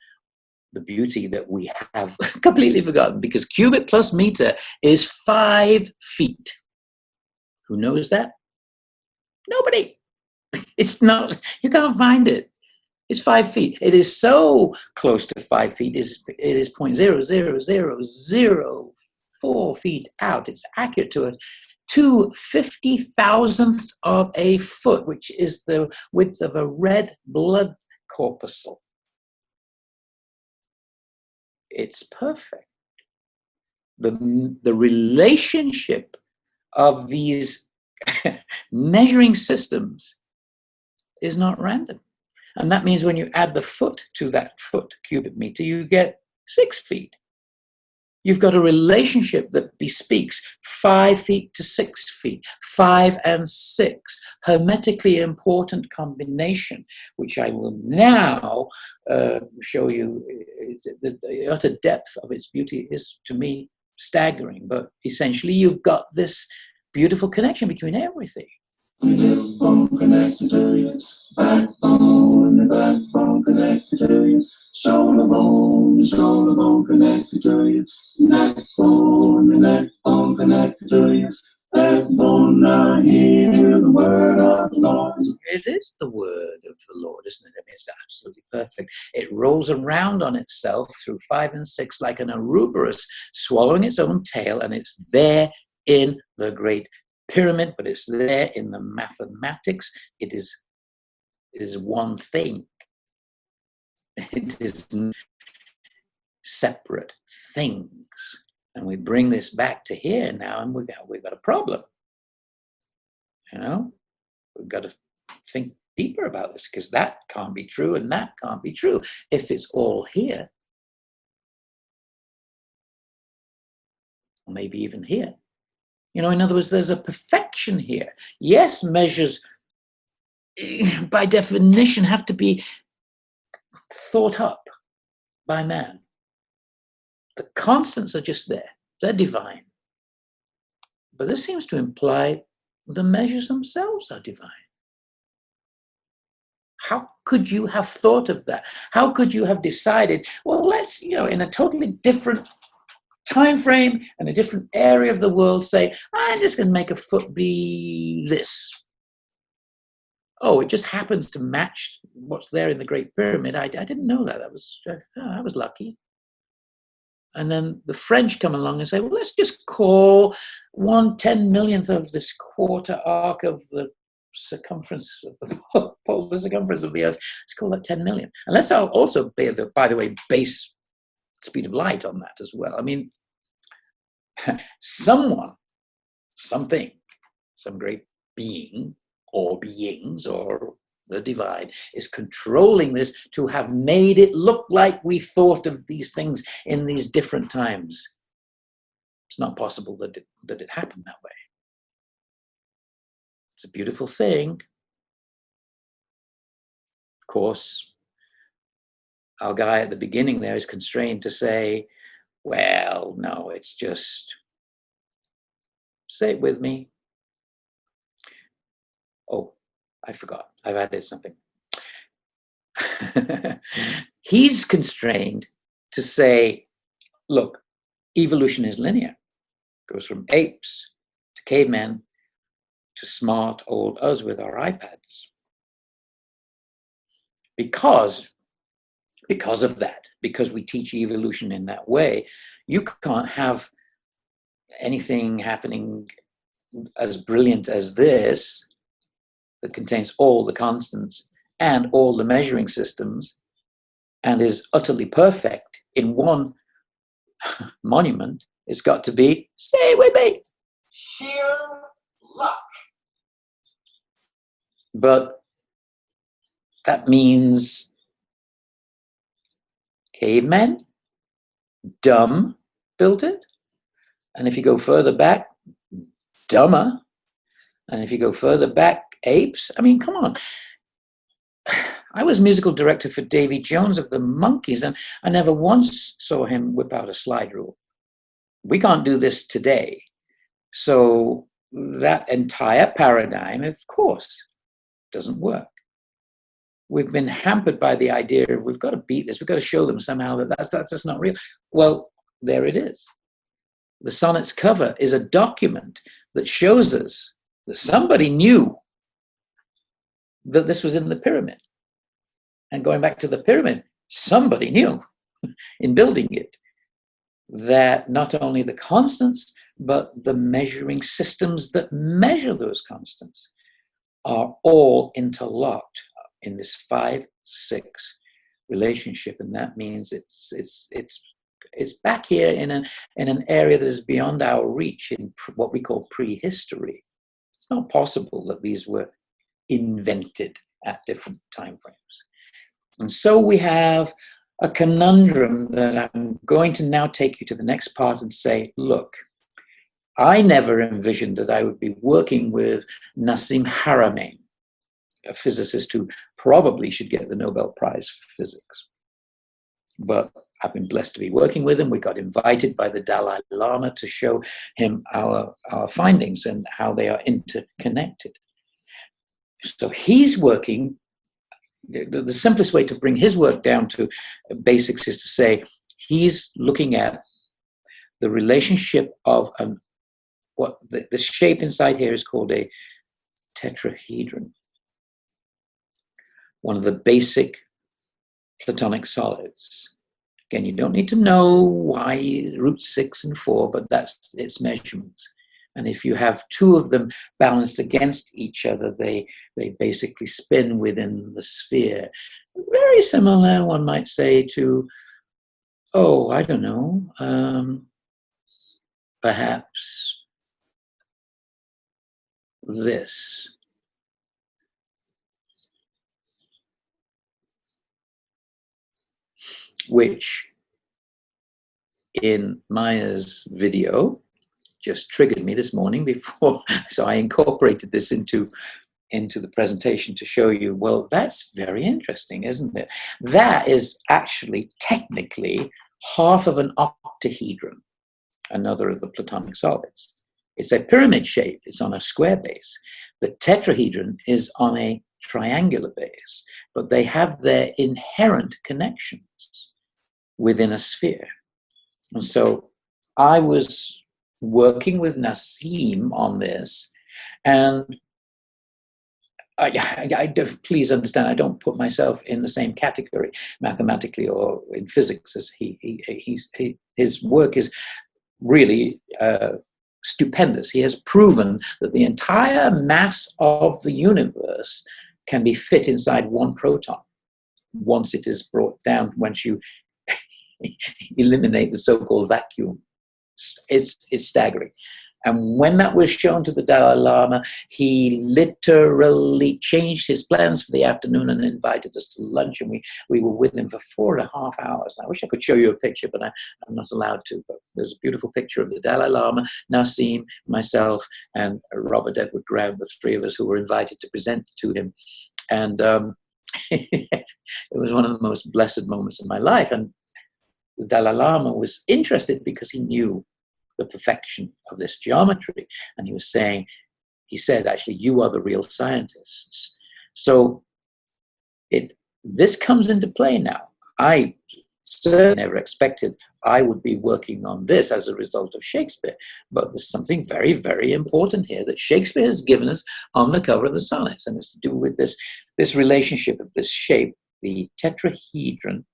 the beauty that we have completely forgotten, because cubit plus meter is 5 feet. Who knows that? Nobody. It's not, you can't find it. It's 5 feet. It is so close to 5 feet. It is 0.00004 feet out. It's accurate to it. 2/50,000ths of a foot, which is the width of a red blood corpuscle. It's perfect. The relationship of these measuring systems is not random. And that means when you add the foot to that foot cubit meter, you get 6 feet. You've got a relationship that bespeaks 5 feet to 6 feet, 5 and 6, hermetically important combination, which I will now show you. The utter depth of its beauty is, to me, staggering. But essentially, you've got this beautiful connection between everything. Backbone connected to you, backbone connected to you, shoulder bone connected to you, neckbone connected to you, backbone, now hear the word of the Lord. It is the word of the Lord, isn't it? I mean, it's absolutely perfect. It rolls around on itself through 5 and 6 like an Ouroboros swallowing its own tail, and it's there in the Great Pyramid, but it's there in the mathematics. It is one thing. It is separate things. And we bring this back to here now, and we've got a problem. We've got to think deeper about this, because that can't be true and that can't be true if it's all here. maybe even here. You know, in other words, there's a perfection here. Yes, measures by definition have to be thought up by man. The constants are just there. They're divine. But this seems to imply the measures themselves are divine. How could you have thought of that? How could you have decided, well, let's, you know, in a totally different time frame and a different area of the world, say, I'm just going to make a foot be this. Oh, it just happens to match what's there in the Great Pyramid. I didn't know that. I was lucky. And then the French come along and say, well, let's just call 1/10,000,000th of this quarter arc of the circumference of the polar circumference of the Earth. Let's call that 10 million. And let's also, by the way, base speed of light on that as well. I mean, someone, something, some great being or beings or the divine is controlling this to have made it look like we thought of these things in these different times. It's not possible that it happened that way. It's a beautiful thing. Of course, our guy at the beginning there is constrained to say, well, no, it's just, say it with me. Oh, I forgot. I've added something. He's constrained to say, look, evolution is linear. It goes from apes to cavemen to smart old us with our iPads. Because of that, because we teach evolution in that way, you can't have anything happening as brilliant as this that contains all the constants and all the measuring systems and is utterly perfect in one monument. It's got to be, stay with me, sheer luck. But that means cavemen, dumb, built it. And if you go further back, dumber. And if you go further back, apes. I mean, come on. I was musical director for Davy Jones of the Monkees, and I never once saw him whip out a slide rule. We can't do this today. So that entire paradigm, of course, doesn't work. We've been hampered by the idea of we've got to beat this, we've got to show them somehow that that's just not real. Well, there it is. The Sonnets cover is a document that shows us that somebody knew that this was in the pyramid. And going back to the pyramid, somebody knew in building it that not only the constants, but the measuring systems that measure those constants are all interlocked in this 5-6 relationship. And that means it's back here in an area that is beyond our reach in what we call prehistory. It's not possible that these were invented at different time frames. And so we have a conundrum that I'm going to now take you to the next part and say, look, I never envisioned that I would be working with Nassim Haramein, a physicist who probably should get the Nobel Prize for Physics. But I've been blessed to be working with him. We got invited by the Dalai Lama to show him our findings and how they are interconnected. So he's working. The simplest way to bring his work down to basics is to say he's looking at the relationship of what the shape inside here is called a tetrahedron, one of the basic Platonic solids. Again, you don't need to know why root 6 and 4, but that's its measurements. And if you have two of them balanced against each other, they basically spin within the sphere. Very similar, one might say, to, oh, I don't know, perhaps this. Which in Maia's video just triggered me this morning before, so I incorporated this into the presentation to show you, well, that's very interesting, isn't it? That is actually technically half of an octahedron, another of the Platonic solids. It's a pyramid shape, it's on a square base. The tetrahedron is on a triangular base, but they have their inherent connections within a sphere. And so I was working with Nassim on this, and please understand, I don't put myself in the same category mathematically or in physics as his work is really stupendous. He has proven that the entire mass of the universe can be fit inside one proton once it is brought down, once you eliminate the so-called vacuum. It's staggering. And when that was shown to the Dalai Lama, he literally changed his plans for the afternoon and invited us to lunch. And we were with him for 4.5 hours. And I wish I could show you a picture, but I'm not allowed to. But there's a beautiful picture of the Dalai Lama, Nassim, myself, and Robert Edward Graham, the three of us who were invited to present to him. And it was one of the most blessed moments of my life. And the Dalai Lama was interested because he knew the perfection of this geometry. And he said, actually, you are the real scientists. So this comes into play now. I certainly never expected I would be working on this as a result of Shakespeare, but there's something very, very important here that Shakespeare has given us on the cover of the Sonnets, and it's to do with this relationship of this shape, the tetrahedron.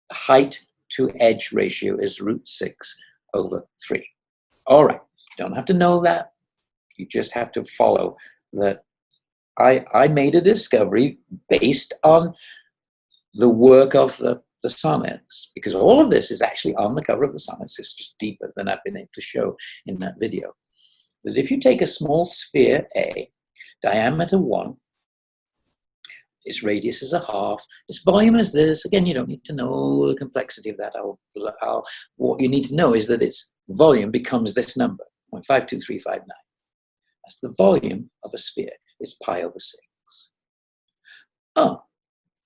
The height to edge ratio is √6/3. All right, you don't have to know that. You just have to follow that. I made a discovery based on the work of the sonnets, because all of this is actually on the cover of the sonnets. It's just deeper than I've been able to show in that video. That if you take a small sphere A, diameter 1, its radius is 1/2. Its volume is this. Again, you don't need to know the complexity of that. What you need to know is that its volume becomes this number, 0.52359. That's the volume of a sphere. It's pi/6. Oh,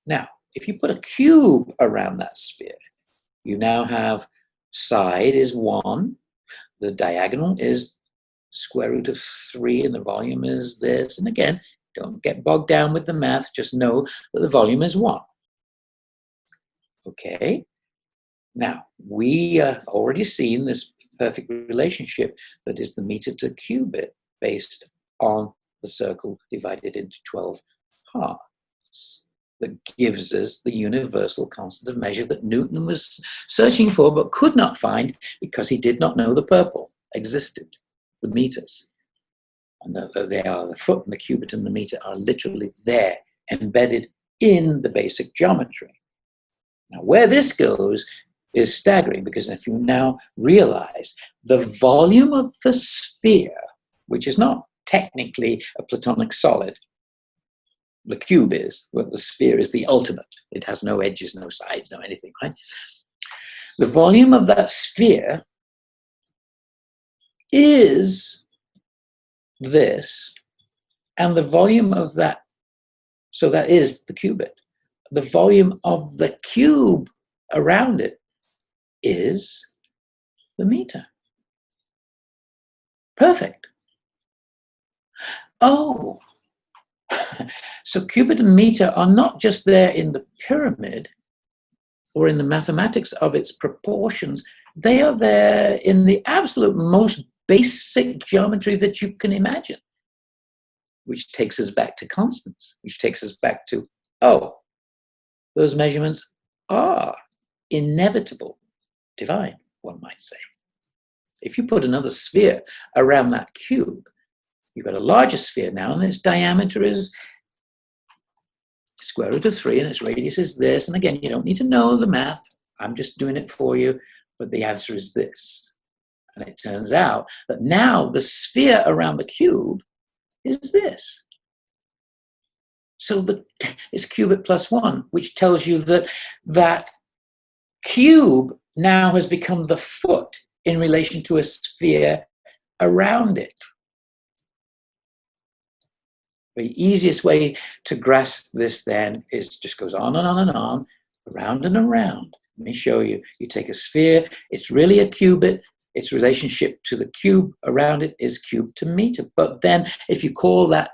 now, if you put a cube around that sphere, you now have side is 1. The diagonal is √3, and the volume is this. And again, don't get bogged down with the math. Just know that the volume is 1. Okay. Now, we have already seen this perfect relationship that is the meter to cubit based on the circle divided into 12 parts. That gives us the universal constant of measure that Newton was searching for but could not find because he did not know the purple existed, the meters. And they are, the foot and the cubit and the meter are literally there, embedded in the basic geometry. Now, where this goes is staggering, because if you now realize the volume of the sphere, which is not technically a Platonic solid, the cube is, well, the sphere is the ultimate. It has no edges, no sides, no anything, right? The volume of that sphere is this, and the volume of that, so that is the cubit. The volume of the cube around it is the meter. Perfect. Oh, so cubit and meter are not just there in the pyramid or in the mathematics of its proportions. They are there in the absolute most basic geometry that you can imagine, which takes us back to constants, which takes us back to, oh, those measurements are inevitable, divine, one might say. If you put another sphere around that cube, you've got a larger sphere now, and its diameter is √3, and its radius is this. And again, you don't need to know the math. I'm just doing it for you, but the answer is this. And it turns out that now the sphere around the cube is this. So it's cubit plus 1, which tells you that that cube now has become the foot in relation to a sphere around it. The easiest way to grasp this then is just goes on and on and on, around and around. Let me show you. You take a sphere, it's really a cubit, its relationship to the cube around it is cube to meter. But then if you call that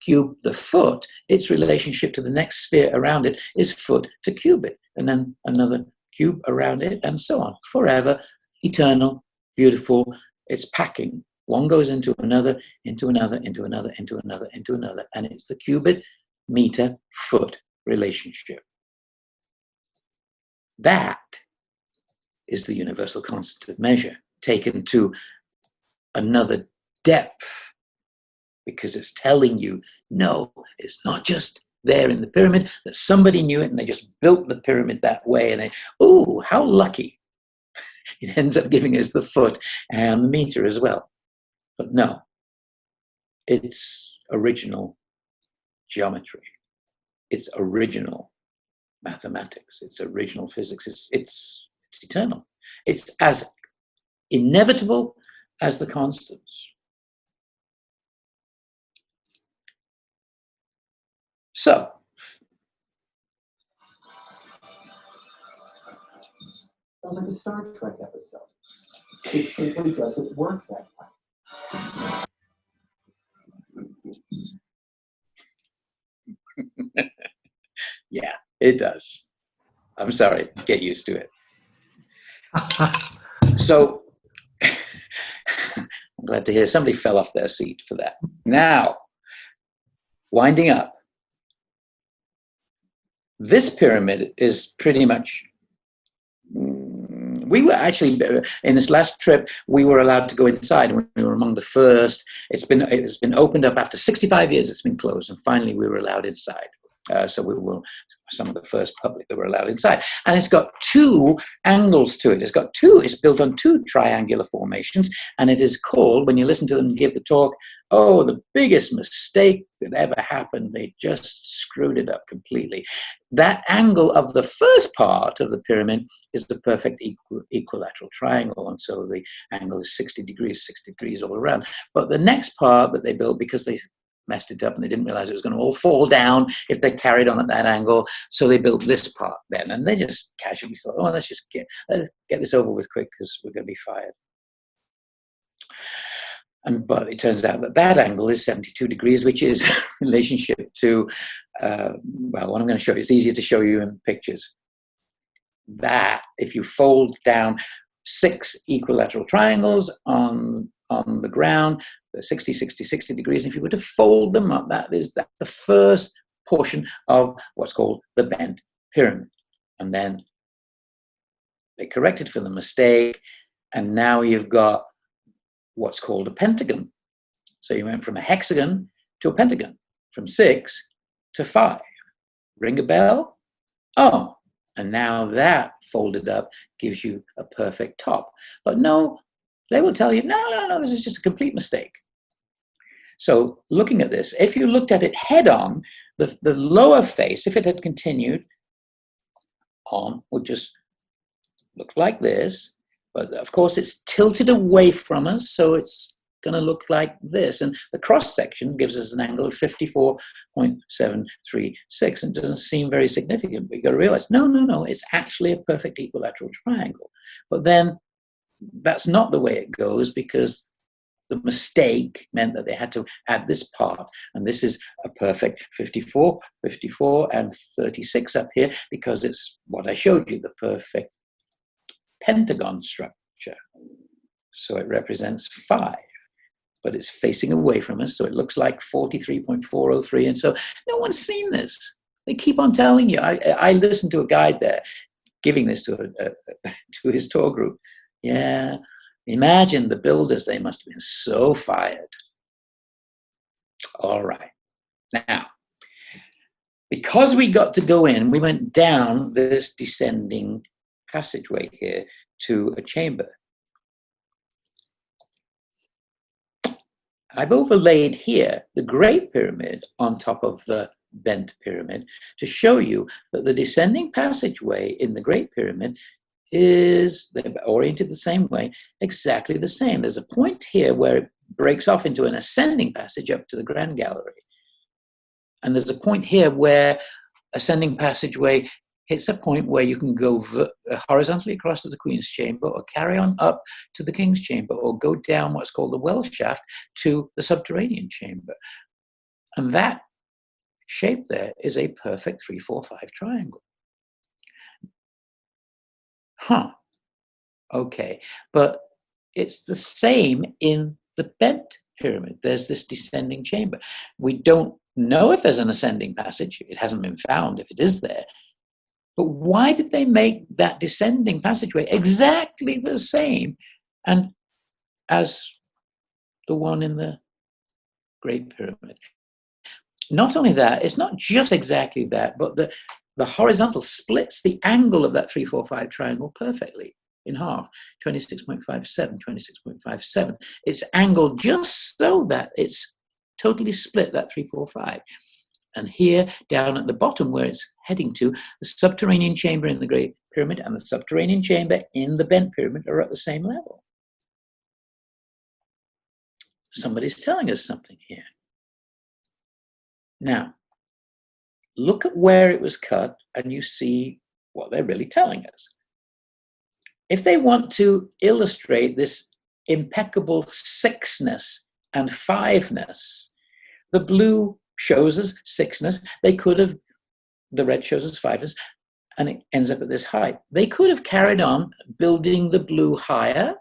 cube the foot, its relationship to the next sphere around it is foot to cubit, and then another cube around it, and so on. Forever, eternal, beautiful. It's packing. One goes into another, into another, into another, into another, into another, and it's the cubit, meter, foot relationship. That is the universal constant of measure, taken to another depth, because it's telling you, no, it's not just there in the pyramid, that somebody knew it and they just built the pyramid that way, and they, oh, how lucky. It ends up giving us the foot and the meter as well. But no, it's original geometry. It's original mathematics. It's original physics. It's eternal. It's as inevitable as the constants. So, Sounds like a Star Trek episode. It simply doesn't work that way. yeah, it does. I'm sorry, get used to it. So, I'm glad to hear somebody fell off their seat for that. Now, winding up. This pyramid is pretty much, we were actually, in this last trip, we were allowed to go inside. We were among the first. It's been opened up after 65 years. It's been closed, and finally we were allowed inside. So we were some of the first public that were allowed inside. And it's got two angles to it. It's built on two triangular formations, and it is called, when you listen to them give the talk, oh, the biggest mistake that ever happened. They just screwed it up completely. That angle of the first part of the pyramid is the perfect equilateral triangle, and so the angle is 60 degrees all around. But the next part that they built, because they messed it up and they didn't realize it was going to all fall down if they carried on at that angle, so they built this part then, and they just casually thought, oh, let's get this over with quick because we're going to be fired. But it turns out that that angle is 72 degrees, which is relationship to, well, what I'm going to show you, it's easier to show you in pictures. That, if you fold down 6 equilateral triangles on the ground, 60, 60, 60 degrees, and if you were to fold them up, that's the first portion of what's called the bent pyramid. And then they corrected for the mistake, and now you've got what's called a pentagon. So you went from a hexagon to a pentagon, from 6 to 5. Ring a bell? Oh, and now that folded up gives you a perfect top. But no, they will tell you, no, this is just a complete mistake. So looking at this, if you looked at it head on, the lower face, if it had continued on, would just look like this. But of course, it's tilted away from us, so it's going to look like this. And the cross section gives us an angle of 54.736, and doesn't seem very significant. But you've got to realize, no, it's actually a perfect equilateral triangle. But then that's not the way it goes, because the mistake meant that they had to add this part, and this is a perfect 54, 54, and 36 up here, because it's what I showed you, the perfect pentagon structure. So it represents 5, but it's facing away from us, so it looks like 43.403, and so no one's seen this. They keep on telling you. I listened to a guide there giving this to his tour group. Yeah, imagine the builders, they must have been so fired. All right. Now, because we got to go in, we went down this descending passageway here to a chamber. I've overlaid here the Great Pyramid on top of the bent pyramid to show you that the descending passageway in the Great Pyramid is, they're oriented the same way, exactly the same. There's a point here where it breaks off into an ascending passage up to the Grand Gallery. And there's a point here where ascending passageway hits a point where you can go horizontally across to the Queen's Chamber, or carry on up to the King's Chamber, or go down what's called the well shaft to the subterranean chamber. And that shape there is a perfect 3-4-5 triangle. Huh. Okay. But it's the same in the bent pyramid. There's this descending chamber. We don't know if there's an ascending passage. It hasn't been found if it is there. But why did they make that descending passageway exactly the same and as the one in the Great Pyramid? Not only that, it's not just exactly that, but the horizontal splits the angle of that 3-4-5 triangle perfectly in half, 26.57, 26.57. It's angled just so that it's totally split that 3-4-5. And here, down at the bottom where it's heading to, the subterranean chamber in the Great Pyramid and the subterranean chamber in the Bent Pyramid are at the same level. Somebody's telling us something here. Now, look at where it was cut and you see what they're really telling us. If they want to illustrate this impeccable sixness and fiveness, the blue shows us sixness, they could have, the red shows us fiveness, and it ends up at this height. They could have carried on building the blue higher.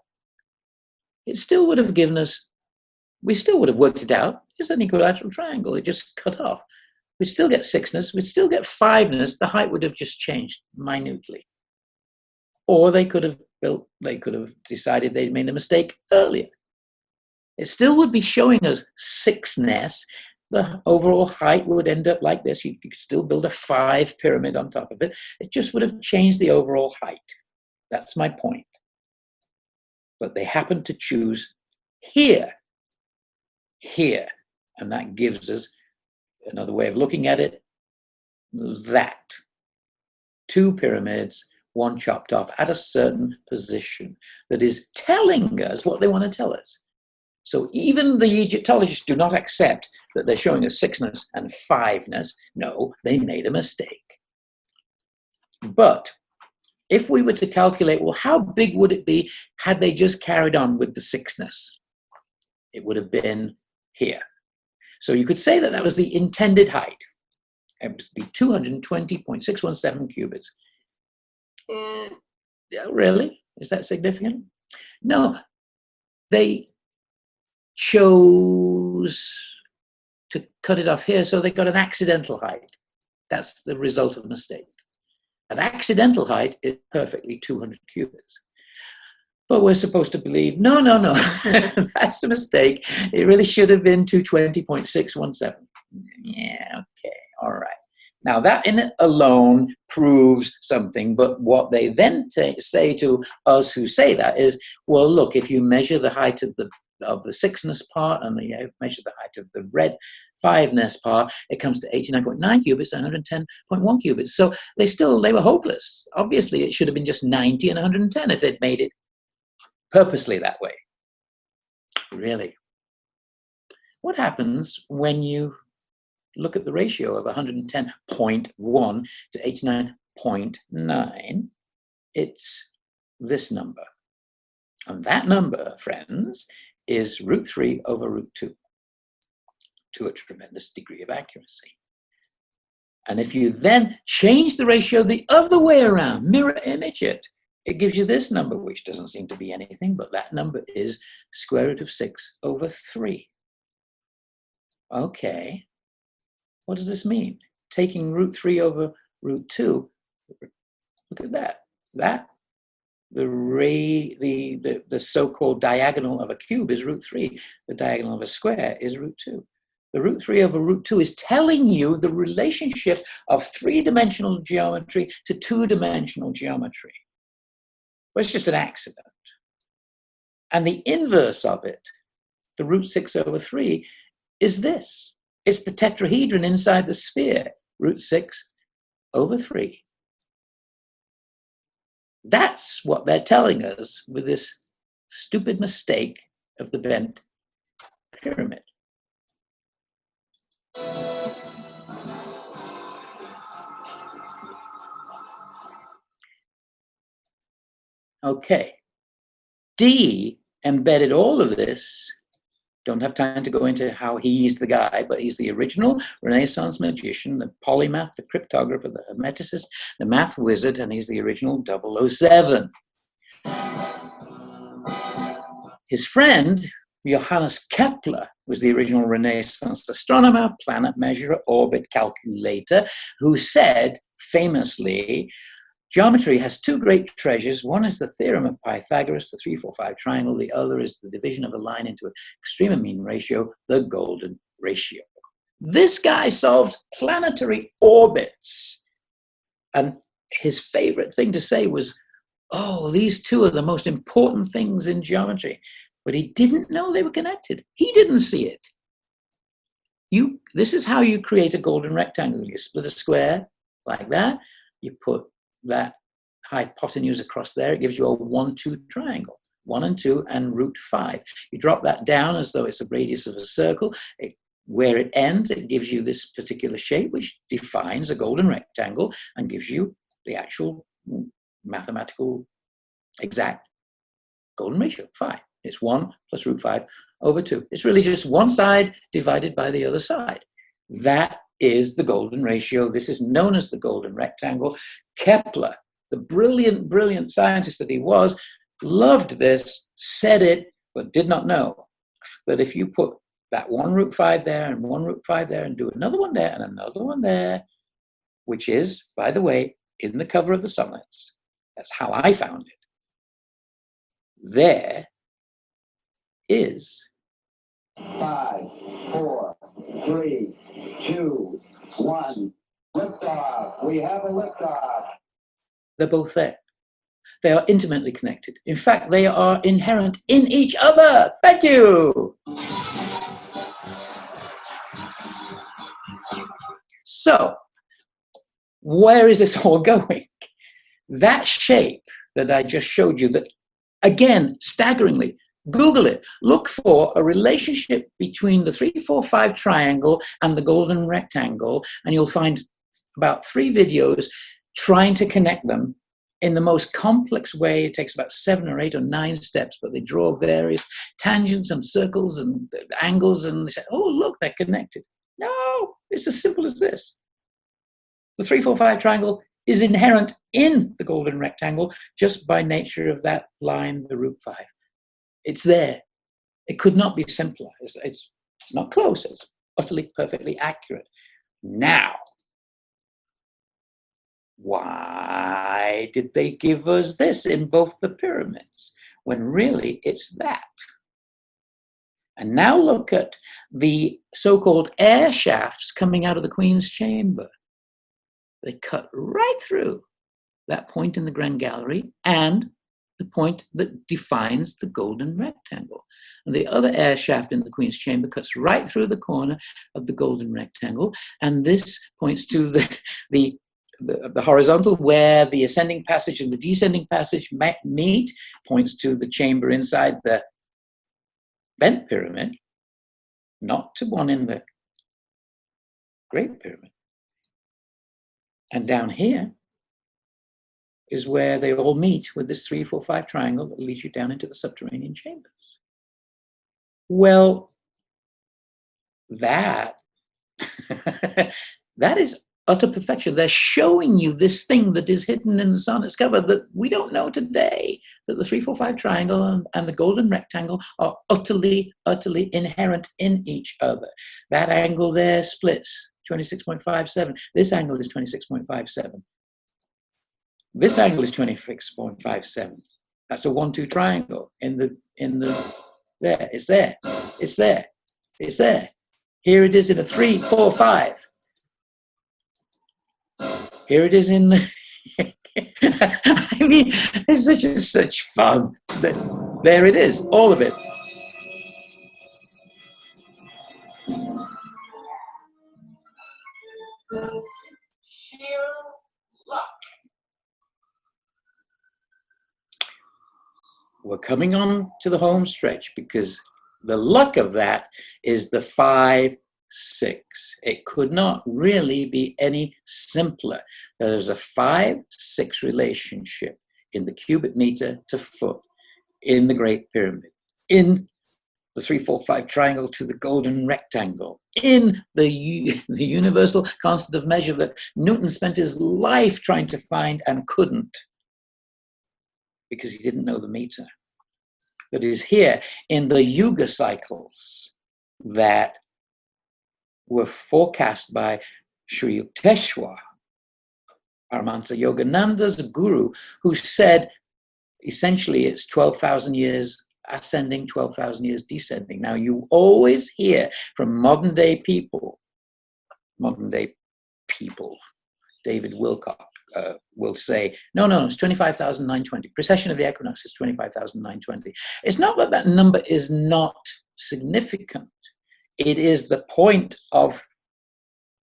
It still would have given us, we still would have worked it out. It's an equilateral triangle, it just cut off. We'd still get sixness, we'd still get fiveness, the height would have just changed minutely. Or they could have built, they could have decided they'd made a mistake earlier. It still would be showing us sixness. The overall height would end up like this. You could still build a 5 pyramid on top of it. It just would have changed the overall height. That's my point. But they happen to choose here, here. And that gives us another way of looking at it, that. 2 pyramids, one chopped off at a certain position that is telling us what they want to tell us. So even the Egyptologists do not accept that they're showing us sixness and fiveness. No, they made a mistake. But if we were to calculate, well, how big would it be had they just carried on with the sixness? It would have been here. So you could say that that was the intended height. It would be 220.617 cubits. Yeah, really? Is that significant? No, they chose to cut it off here, so they got an accidental height. That's the result of a mistake. An accidental height is perfectly 200 cubits. But we're supposed to believe, no, no, no, that's a mistake. It really should have been 220.617. Yeah, okay, all right. Now that in it alone proves something, but what they then say to us who say that is, well, look, if you measure the height of the sixness part and you measure the height of the red fiveness part, it comes to 89.9 cubits and 110.1 cubits. So they were hopeless. Obviously, it should have been just 90 and 110 if they'd made it purposely that way. Really. What happens when you look at the ratio of 110.1 to 89.9? It's this number. And that number, friends, is √3 over √2 to a tremendous degree of accuracy. And if you then change the ratio the other way around, mirror image it, it gives you this number, which doesn't seem to be anything, but that number is square root of 6 over 3. Okay. What does this mean? Taking √3 over √2, look at that. The so-called diagonal of a cube is √3. The diagonal of a square is √2. The √3 over √2 is telling you the relationship of 3-dimensional geometry to 2-dimensional geometry. Well, it's just an accident. And the inverse of it, the √6 over 3, is this. It's the tetrahedron inside the sphere, √6 over 3. That's what they're telling us with this stupid mistake of the bent pyramid. Okay. D embedded all of this. Don't have time to go into how he's the guy, but he's the original Renaissance magician, the polymath, the cryptographer, the hermeticist, the math wizard, and he's the original 007. His friend, Johannes Kepler, was the original Renaissance astronomer, planet measurer, orbit calculator, who said famously, geometry has two great treasures. One is the theorem of Pythagoras, the 3-4-5 triangle. The other is the division of a line into an extreme and mean ratio, the golden ratio. This guy solved planetary orbits. And his favorite thing to say was, oh, these two are the most important things in geometry. But he didn't know they were connected. He didn't see it. This is how you create a golden rectangle. You split a square like that. You put that hypotenuse across there. It gives you a 1-2 triangle. 1 and 2 and root 5. You drop that down as though it's a radius of a circle. Where it ends, it gives you this particular shape, which defines a golden rectangle and gives you the actual mathematical exact golden ratio, 5. It's 1 plus root 5 over 2. It's really just one side divided by the other side. That is the golden ratio. This is known as the golden rectangle. Kepler, the brilliant, brilliant scientist that he was, loved this, said it, but did not know that if you put that 1 root 5 there and 1 root 5 there and do another one there and another one there, which is, by the way, in the cover of the Sonnets. That's how I found it. There is 5, 4, 3, 2, 1. Liftoff. We have a liftoff. They're both there. They are intimately connected. In fact, they are inherent in each other. Thank you. So, where is this all going? That shape that I just showed you, that again, staggeringly, Google it. Look for a relationship between the 3-4-5 triangle and the golden rectangle, and you'll find about 3 videos trying to connect them in the most complex way. It takes about 7 or 8 or 9 steps, but they draw various tangents and circles and angles, and they say, oh, look, they're connected. No, it's as simple as this. The 3-4-5 triangle is inherent in the golden rectangle just by nature of that line, the root 5. It's there. It could not be simpler. It's not close. It's utterly, perfectly accurate. Now, why did they give us this in both the pyramids when really it's that? And now look at the so-called air shafts coming out of the Queen's chamber. They cut right through that point in the Grand Gallery and the point that defines the golden rectangle. And the other air shaft in the Queen's chamber cuts right through the corner of the golden rectangle. And this points to the horizontal where the ascending passage and the descending passage meet, points to the chamber inside the bent pyramid, not to one in the Great Pyramid. And down here is where they all meet with this 3-4-5 triangle that leads you down into the subterranean chambers. Well, that is utter perfection. They're showing you this thing that is hidden in the Sonnets cover that we don't know today, that the 3-4-5 triangle and the golden rectangle are utterly, utterly inherent in each other. That angle there splits 26.57. This angle is 26.57. This angle is 26.57. That's a 1-2 triangle in the there. It's there. It's there. It's there. Here it is in a 3-4-5. Here it is in the I mean, it's such fun. There it is, all of it. Sheer luck. we're coming on to the home stretch, because the luck of that is the 5-6. It could not really be any simpler. There's a 5-6 relationship in the cubit meter to foot, in the Great Pyramid, in the 3-4-5 triangle to the golden rectangle, in the universal constant of measure that Newton spent his life trying to find and couldn't, because he didn't know the meter. But is here in the Yuga cycles that were forecast by Sri Yukteswar, Paramahansa Yogananda's guru, who said essentially it's 12,000 years ascending, 12,000 years descending. Now, you always hear from modern day people, David Wilcock will say, no, it's 25,920. Precession of the equinox is 25,920. It's not that that number is not significant. It is the point of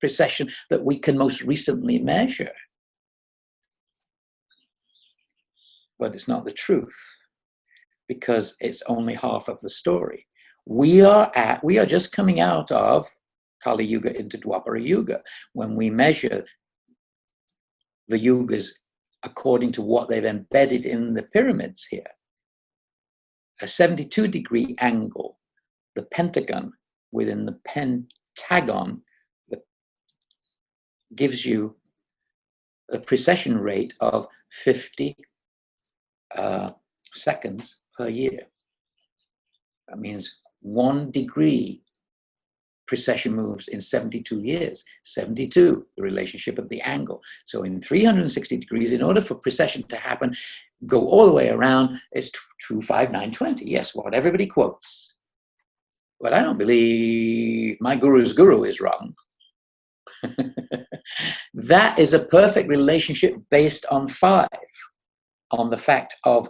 precession that we can most recently measure. But it's not the truth, because it's only half of the story. We are just coming out of Kali Yuga into Dwapara Yuga. When we measure the yugas according to what they've embedded in the pyramids here, a 72-degree angle, the pentagon within the pentagon, that gives you a precession rate of 50 seconds per year. That means 1 degree precession moves in 72 years. 72, the relationship of the angle. So in 360 degrees, in order for precession to happen, go all the way around, it's 25920. Yes, what everybody quotes. But I don't believe my guru's guru is wrong. That is a perfect relationship based on 5, on the fact of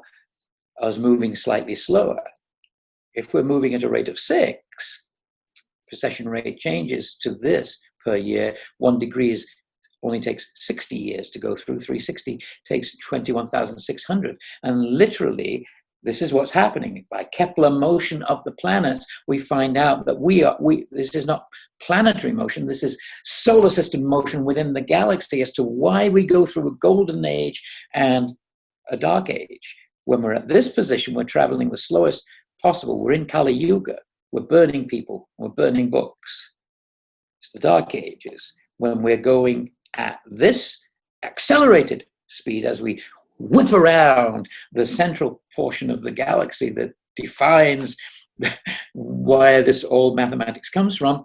us moving slightly slower. If we're moving at a rate of 6, precession rate changes to this per year. 1 degree only takes 60 years to go through. 360 takes 21,600. And literally, this is what's happening. By Kepler motion of the planets, we find out that this is not planetary motion, this is solar system motion within the galaxy, as to why we go through a golden age and a dark age. When we're at this position, we're traveling the slowest possible. We're in Kali Yuga. We're burning people. We're burning books. It's the dark ages. When we're going at this accelerated speed as we whip around the central portion of the galaxy that defines where this old mathematics comes from,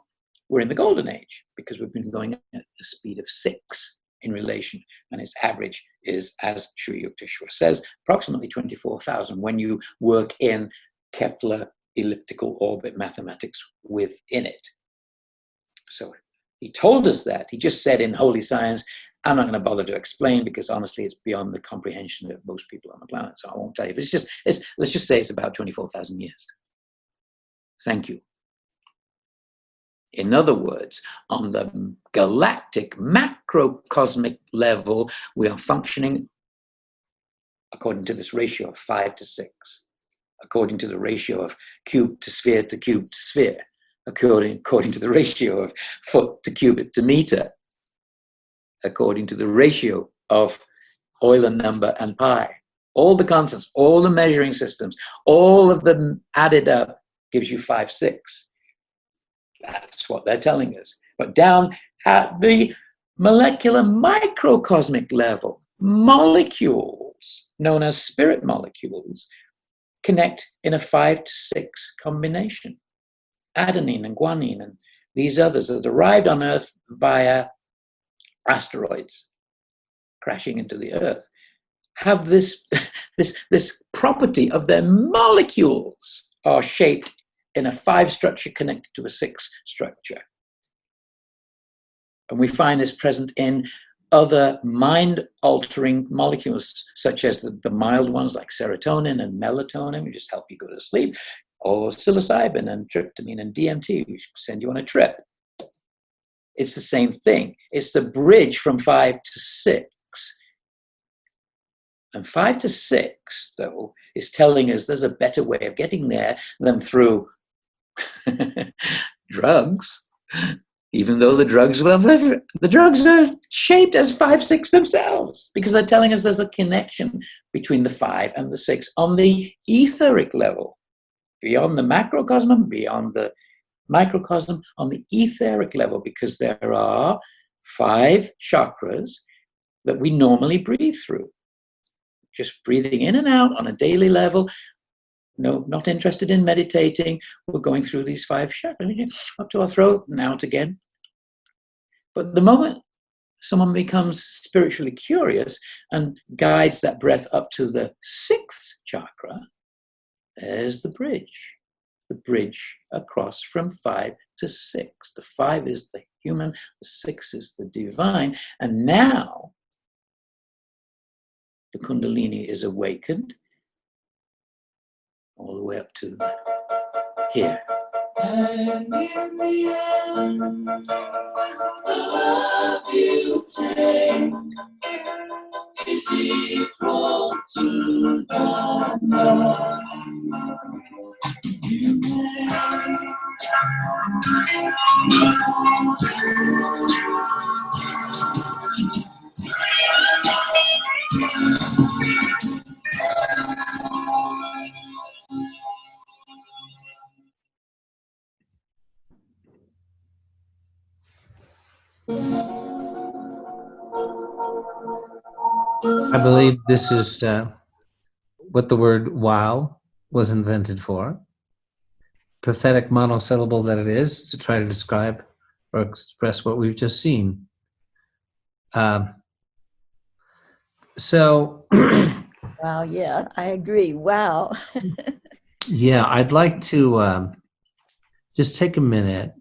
we're in the golden age, because we've been going at a speed of 6 in relation, and its average is, as Sri Yukteswar says, approximately 24,000 when you work in Kepler elliptical orbit mathematics within it. So he told us that. He just said in Holy Science, I'm not going to bother to explain, because honestly it's beyond the comprehension of most people on the planet, so I won't tell you. But let's just say it's about 24,000 years. Thank you. In other words, on the galactic macrocosmic level, we are functioning according to this ratio of 5-6, according to the ratio of cube to sphere, according to the ratio of foot to cubit to meter, according to the ratio of Euler number and pi. All the constants, all the measuring systems, all of them added up gives you 5-6. That's what they're telling us. But down at the molecular microcosmic level, molecules, known as spirit molecules, connect in a 5-6 combination. Adenine and guanine and these others that arrived on Earth via asteroids crashing into the Earth have this property of their molecules are shaped in a 5 structure connected to a 6 structure. And we find this present in other mind-altering molecules, such as the mild ones like serotonin and melatonin, which just help you go to sleep, or psilocybin and tryptamine and DMT, which send you on a trip. It's the same thing. It's the bridge from 5 to 6. And 5 to 6, though, is telling us there's a better way of getting there than through drugs, even though the drugs are shaped as 5, 6 themselves, because they're telling us there's a connection between the 5 and the 6 on the etheric level, beyond the macrocosm, beyond the microcosm, on the etheric level, because there are 5 chakras that we normally breathe through. Just breathing in and out on a daily level. No, not interested in meditating. We're going through these 5 chakras, up to our throat and out again. But the moment someone becomes spiritually curious and guides that breath up to the 6th chakra, there's the bridge across from 5 to 6. The 5 is the human, the 6 is the divine. And now the Kundalini is awakened all the way up to here. And in the end, the love you take is equal to the love you make. I believe this is what the word wow was invented for. Pathetic monosyllable that it is, to try to describe or express what we've just seen. So, Wow, yeah, I agree. Wow. yeah, I'd like to just take a minute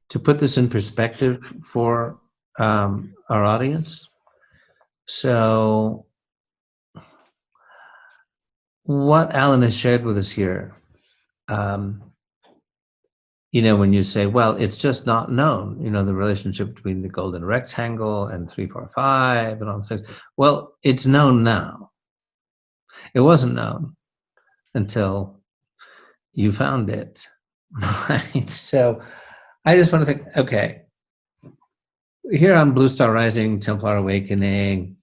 to put this in perspective for our audience. So, what Alan has shared with us here, when you say, well, it's just not known, the relationship between the golden rectangle and 3, 4, 5 and all those things. Well, it's known now. It wasn't known until you found it, right? So I just want to think, okay, here on Blue Star Rising, Templar Awakening,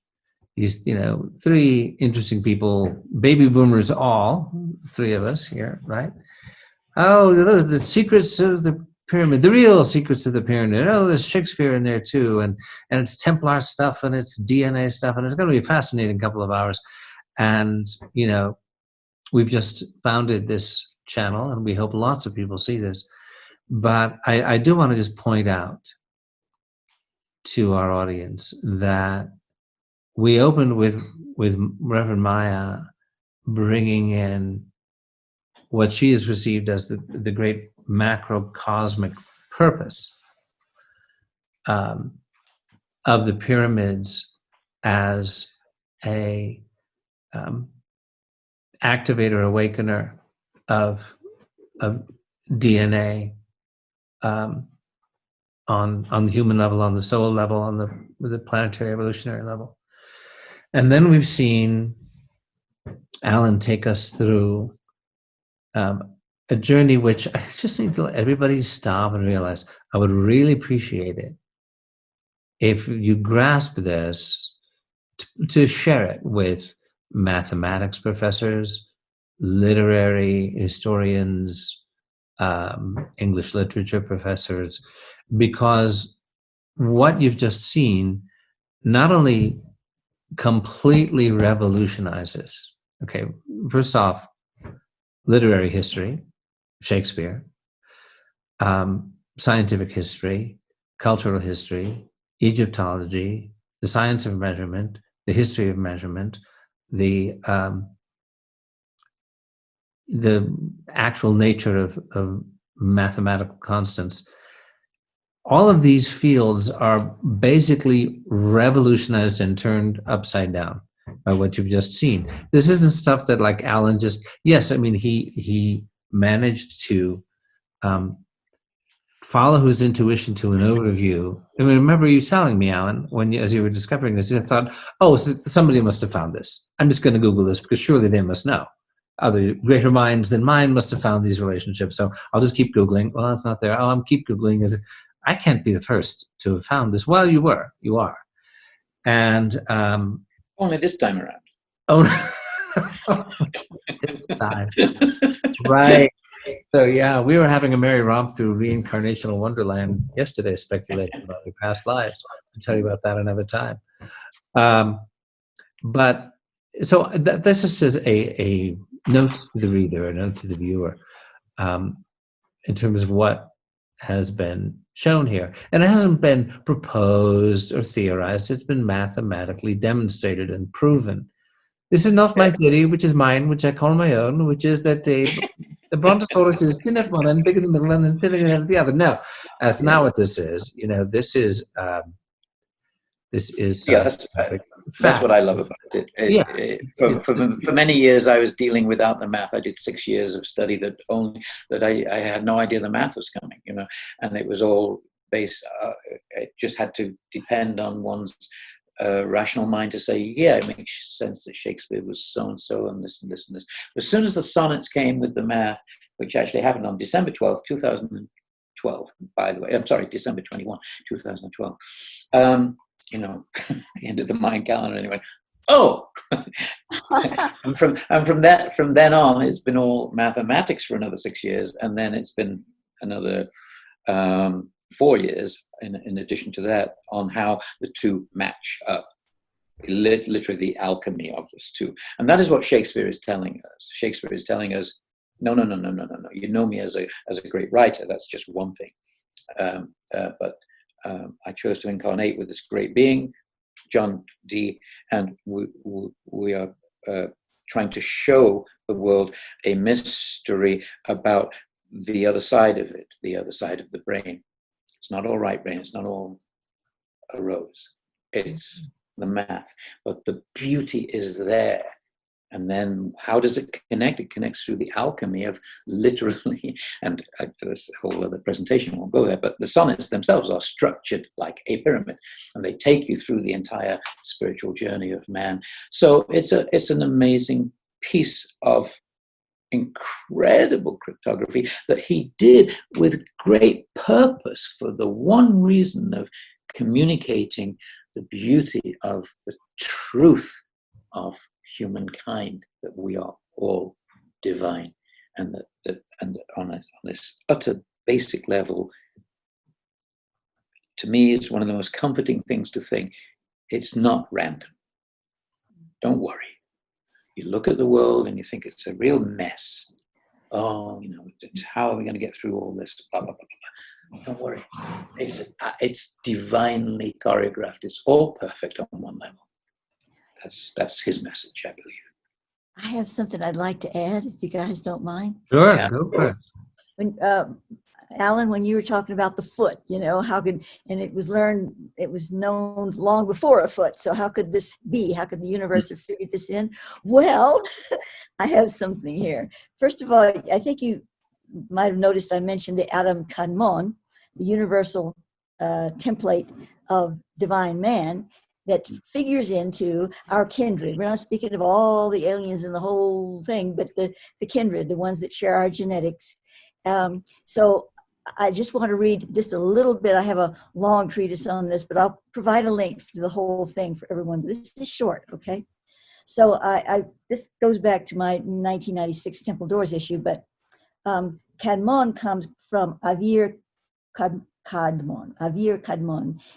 these, 3 interesting people, baby boomers all, 3 of us here, right? Oh, the secrets of the pyramid, the real secrets of the pyramid. Oh, there's Shakespeare in there too, and it's Templar stuff, and it's DNA stuff, and it's going to be a fascinating couple of hours. And, we've just founded this channel, and we hope lots of people see this. But I do want to just point out to our audience that we opened with Reverend Maia bringing in what she has received as the great macrocosmic purpose of the pyramids as a activator, awakener of DNA on the human level, on the soul level, on the planetary evolutionary level. And then we've seen Alan take us through a journey which I just need to let everybody stop and realize. I would really appreciate it if you grasp this, to share it with mathematics professors, literary historians, English literature professors, because what you've just seen not only completely revolutionizes, okay, first off, literary history, Shakespeare, scientific history, cultural history, Egyptology, the science of measurement, the history of measurement, the actual nature of mathematical constants. All of these fields are basically revolutionized and turned upside down by what you've just seen. This isn't stuff that, like, Alan just, yes, I mean, he managed to follow his intuition to an overview. I mean, remember you telling me, Alan, when you, as you were discovering this, you thought, oh, so somebody must have found this. I'm just going to Google this because surely they must know. Other greater minds than mine must have found these relationships. So I'll just keep Googling. Well, it's not there. Oh, I'm keep Googling. I can't be the first to have found this. Well, you are. And only this time around. Oh, this time. Right. So yeah, we were having a merry romp through reincarnational wonderland yesterday, speculating about your past lives. I'll tell you about that another time. But so this is just a note to the reader, a note to the viewer, in terms of what has been shown here. And it hasn't been proposed or theorized. It's been mathematically demonstrated and proven. This is not my theory, which is mine, which I call my own, which is that the Brontosaurus is thin at one end, bigger in the middle, and thinner at the other. No, that's not what this is. You know, this is that's what I love about it. For many years, I was dealing without the math. I did 6 years of study that I had no idea the math was coming. You know, and it was all based. It just had to depend on one's rational mind to say, yeah, it makes sense that Shakespeare was so and so and this and this and this. As soon as the sonnets came with the math, which actually happened on December 12th, 2012, by the way, I'm sorry, December 21, 2012, you know, the end of the Mayan calendar anyway. Oh, and from then on, it's been all mathematics for another 6 years, and then it's been another 4 years in addition to that on how the two match up, literally the alchemy of those two. And that is what Shakespeare is telling us. Shakespeare is telling us, no. You know me as a great writer. That's just one thing. But I chose to incarnate with this great being, John D., and we are trying to show the world a mystery about the other side of it, the other side of the brain. It's not all right brain, it's not all a rose. It's the math, but the beauty is there. And then how does it connect? It connects through the alchemy of literally, and there's a whole other presentation, I won't go there, but the sonnets themselves are structured like a pyramid, and they take you through the entire spiritual journey of man. So it's an amazing piece of incredible cryptography that he did with great purpose for the one reason of communicating the beauty of the truth of humankind, that we are all divine, and that on this utter basic level, to me, it's one of the most comforting things to think it's not random. Don't worry. You look at the world and you think it's a real mess. Oh, you know, how are we going to get through all this? Blah, blah, blah, blah. Don't worry. It's divinely choreographed. It's all perfect on one level. That's his message, I believe. I have something I'd like to add, if you guys don't mind. Sure, Yeah. go for it. When, Alan, when you were talking about the foot, you know, and it was known long before a foot. So how could this be? How could the universe have figured this in? Well, I have something here. First of all, I think you might have noticed I mentioned the Adam Kadmon, the universal template of divine man that figures into our kindred. We're not speaking of all the aliens and the whole thing, but the kindred, the ones that share our genetics. So I just want to read just a little bit. I have a long treatise on this, but I'll provide a link to the whole thing for everyone. This is short, okay? So this goes back to my 1996 Temple Doors issue, but Kadmon comes from Avir Kadmon,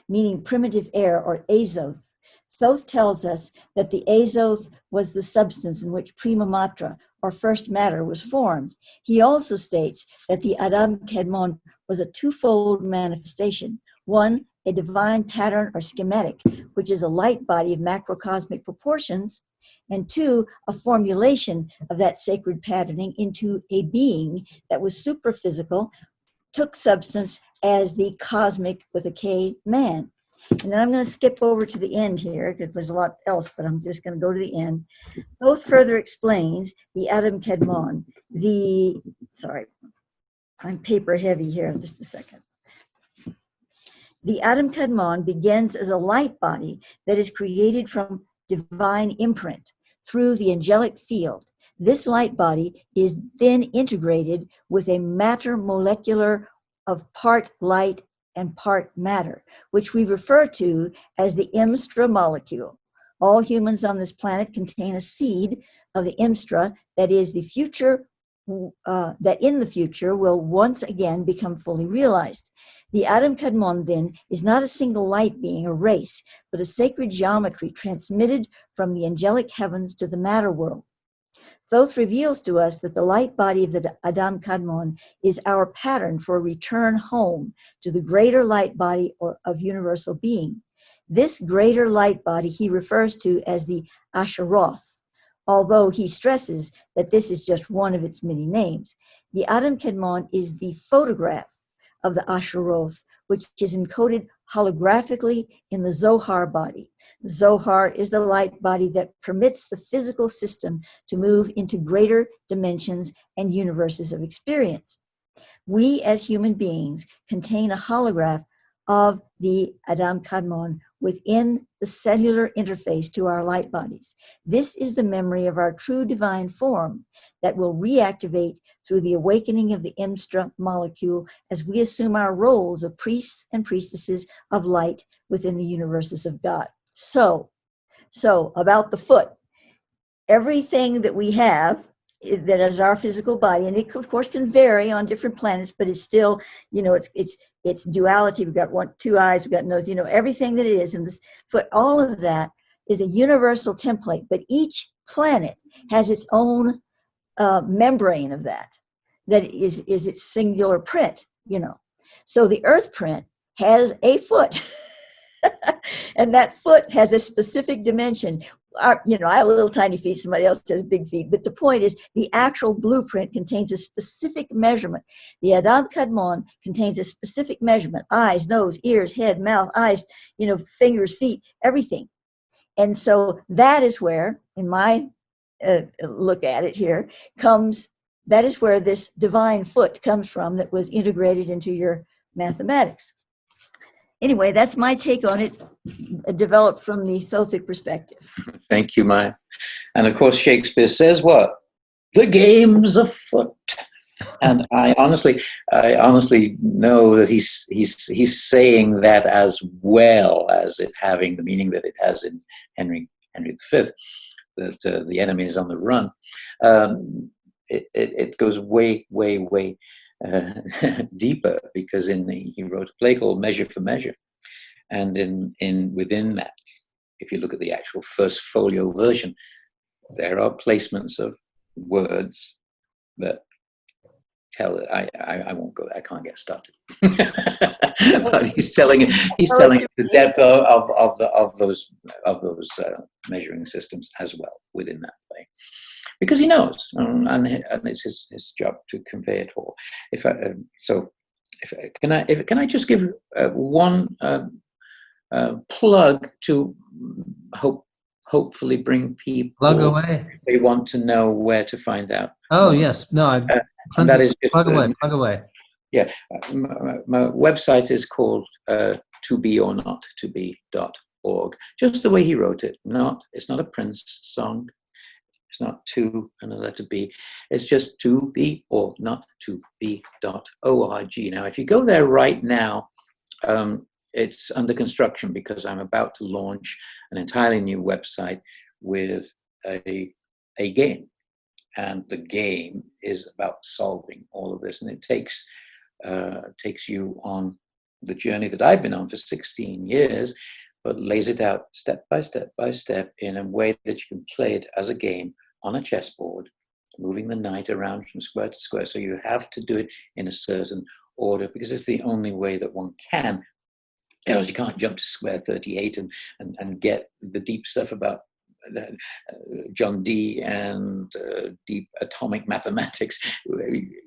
meaning primitive air or azoth. Thoth tells us that the azoth was the substance in which prima matra, or first matter, was formed. He also states that the Adam Kadmon was a twofold manifestation. One, a divine pattern or schematic, which is a light body of macrocosmic proportions, and two, a formulation of that sacred patterning into a being that was superphysical, took substance as the cosmic with a K man. And then I'm going to skip over to the end here because there's a lot else, but I'm just going to go to the end. Thoth further explains the Adam Kadmon, sorry, I'm paper heavy here, just a second. The Adam Kadmon begins as a light body that is created from divine imprint through the angelic field. This light body is then integrated with a matter molecular of part light and part matter, which we refer to as the Imstra molecule. All humans on this planet contain a seed of the Imstra that is the future, that in the future will once again become fully realized. The Adam Kadmon then is not a single light being, a race, but a sacred geometry transmitted from the angelic heavens to the matter world. Thoth reveals to us that the light body of the Adam Kadmon is our pattern for a return home to the greater light body of universal being. This greater light body he refers to as the Asheroth, although he stresses that this is just one of its many names. The Adam Kadmon is the photograph of the Asheroth, which is encoded holographically in the Zohar body. The Zohar is the light body that permits the physical system to move into greater dimensions and universes of experience. We as human beings contain a holograph of the Adam Kadmon within the cellular interface to our light bodies. This is the memory of our true divine form that will reactivate through the awakening of the Imstra molecule as we assume our roles of priests and priestesses of light within the universes of God. So about the foot, everything that we have that is our physical body, and it of course can vary on different planets, but it's still, it's duality. We've got two eyes, we've got nose, everything that it is, and this foot, all of that is a universal template, but each planet has its own membrane of that is its singular print, So the Earth print has a foot. And that foot has a specific dimension. I have little tiny feet, somebody else has big feet, but the point is the actual blueprint contains a specific measurement. The Adam Kadmon contains a specific measurement: eyes, nose, ears, head, mouth, eyes, fingers, feet, everything. And so that is where, in my look at it here, that is where this divine foot comes from that was integrated into your mathematics. Anyway, that's my take on it, developed from the Thothic perspective. Thank you, Maia. And of course, Shakespeare says what? The game's afoot. And I honestly know that he's saying that as well as it having the meaning that it has in Henry V, that the enemy is on the run. It goes way, way, way deeper, because he wrote a play called Measure for Measure, and within that, if you look at the actual first folio version, there are placements of words that tell it. I won't go there. I can't get started. But he's telling the depth of those measuring systems as well within that play, because he knows, and it's his job to convey it all. Can I just give one plug to hopefully bring people. Plug away. They want to know where to find out. Oh yes, no. And that is just, plug away. Yeah, my website is called tobeornotttobe.org. Just the way he wrote it. It's not a Prince song. It's not to and a letter B. It's just to be or not to be.org. Now, if you go there right now, it's under construction because I'm about to launch an entirely new website with a game. And the game is about solving all of this. And it takes you on the journey that I've been on for 16 years, but lays it out step by step by step in a way that you can play it as a game on a chessboard, moving the knight around from square to square. So you have to do it in a certain order because it's the only way that one can. You know, you can't jump to square 38 and get the deep stuff about John Dee and deep atomic mathematics.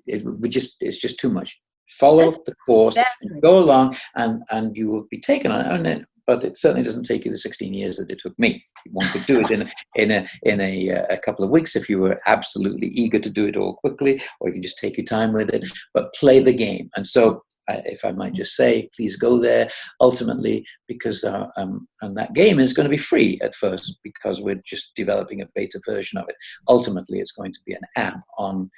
It's just too much. Follow the course, go along, and you will be taken on it. But it certainly doesn't take you the 16 years that it took me. One could do it in a couple of weeks if you were absolutely eager to do it all quickly, or you can just take your time with it. But play the game. And so if I might just say, please go there. Ultimately, because and that game is going to be free at first because we're just developing a beta version of it. Ultimately, it's going to be an app on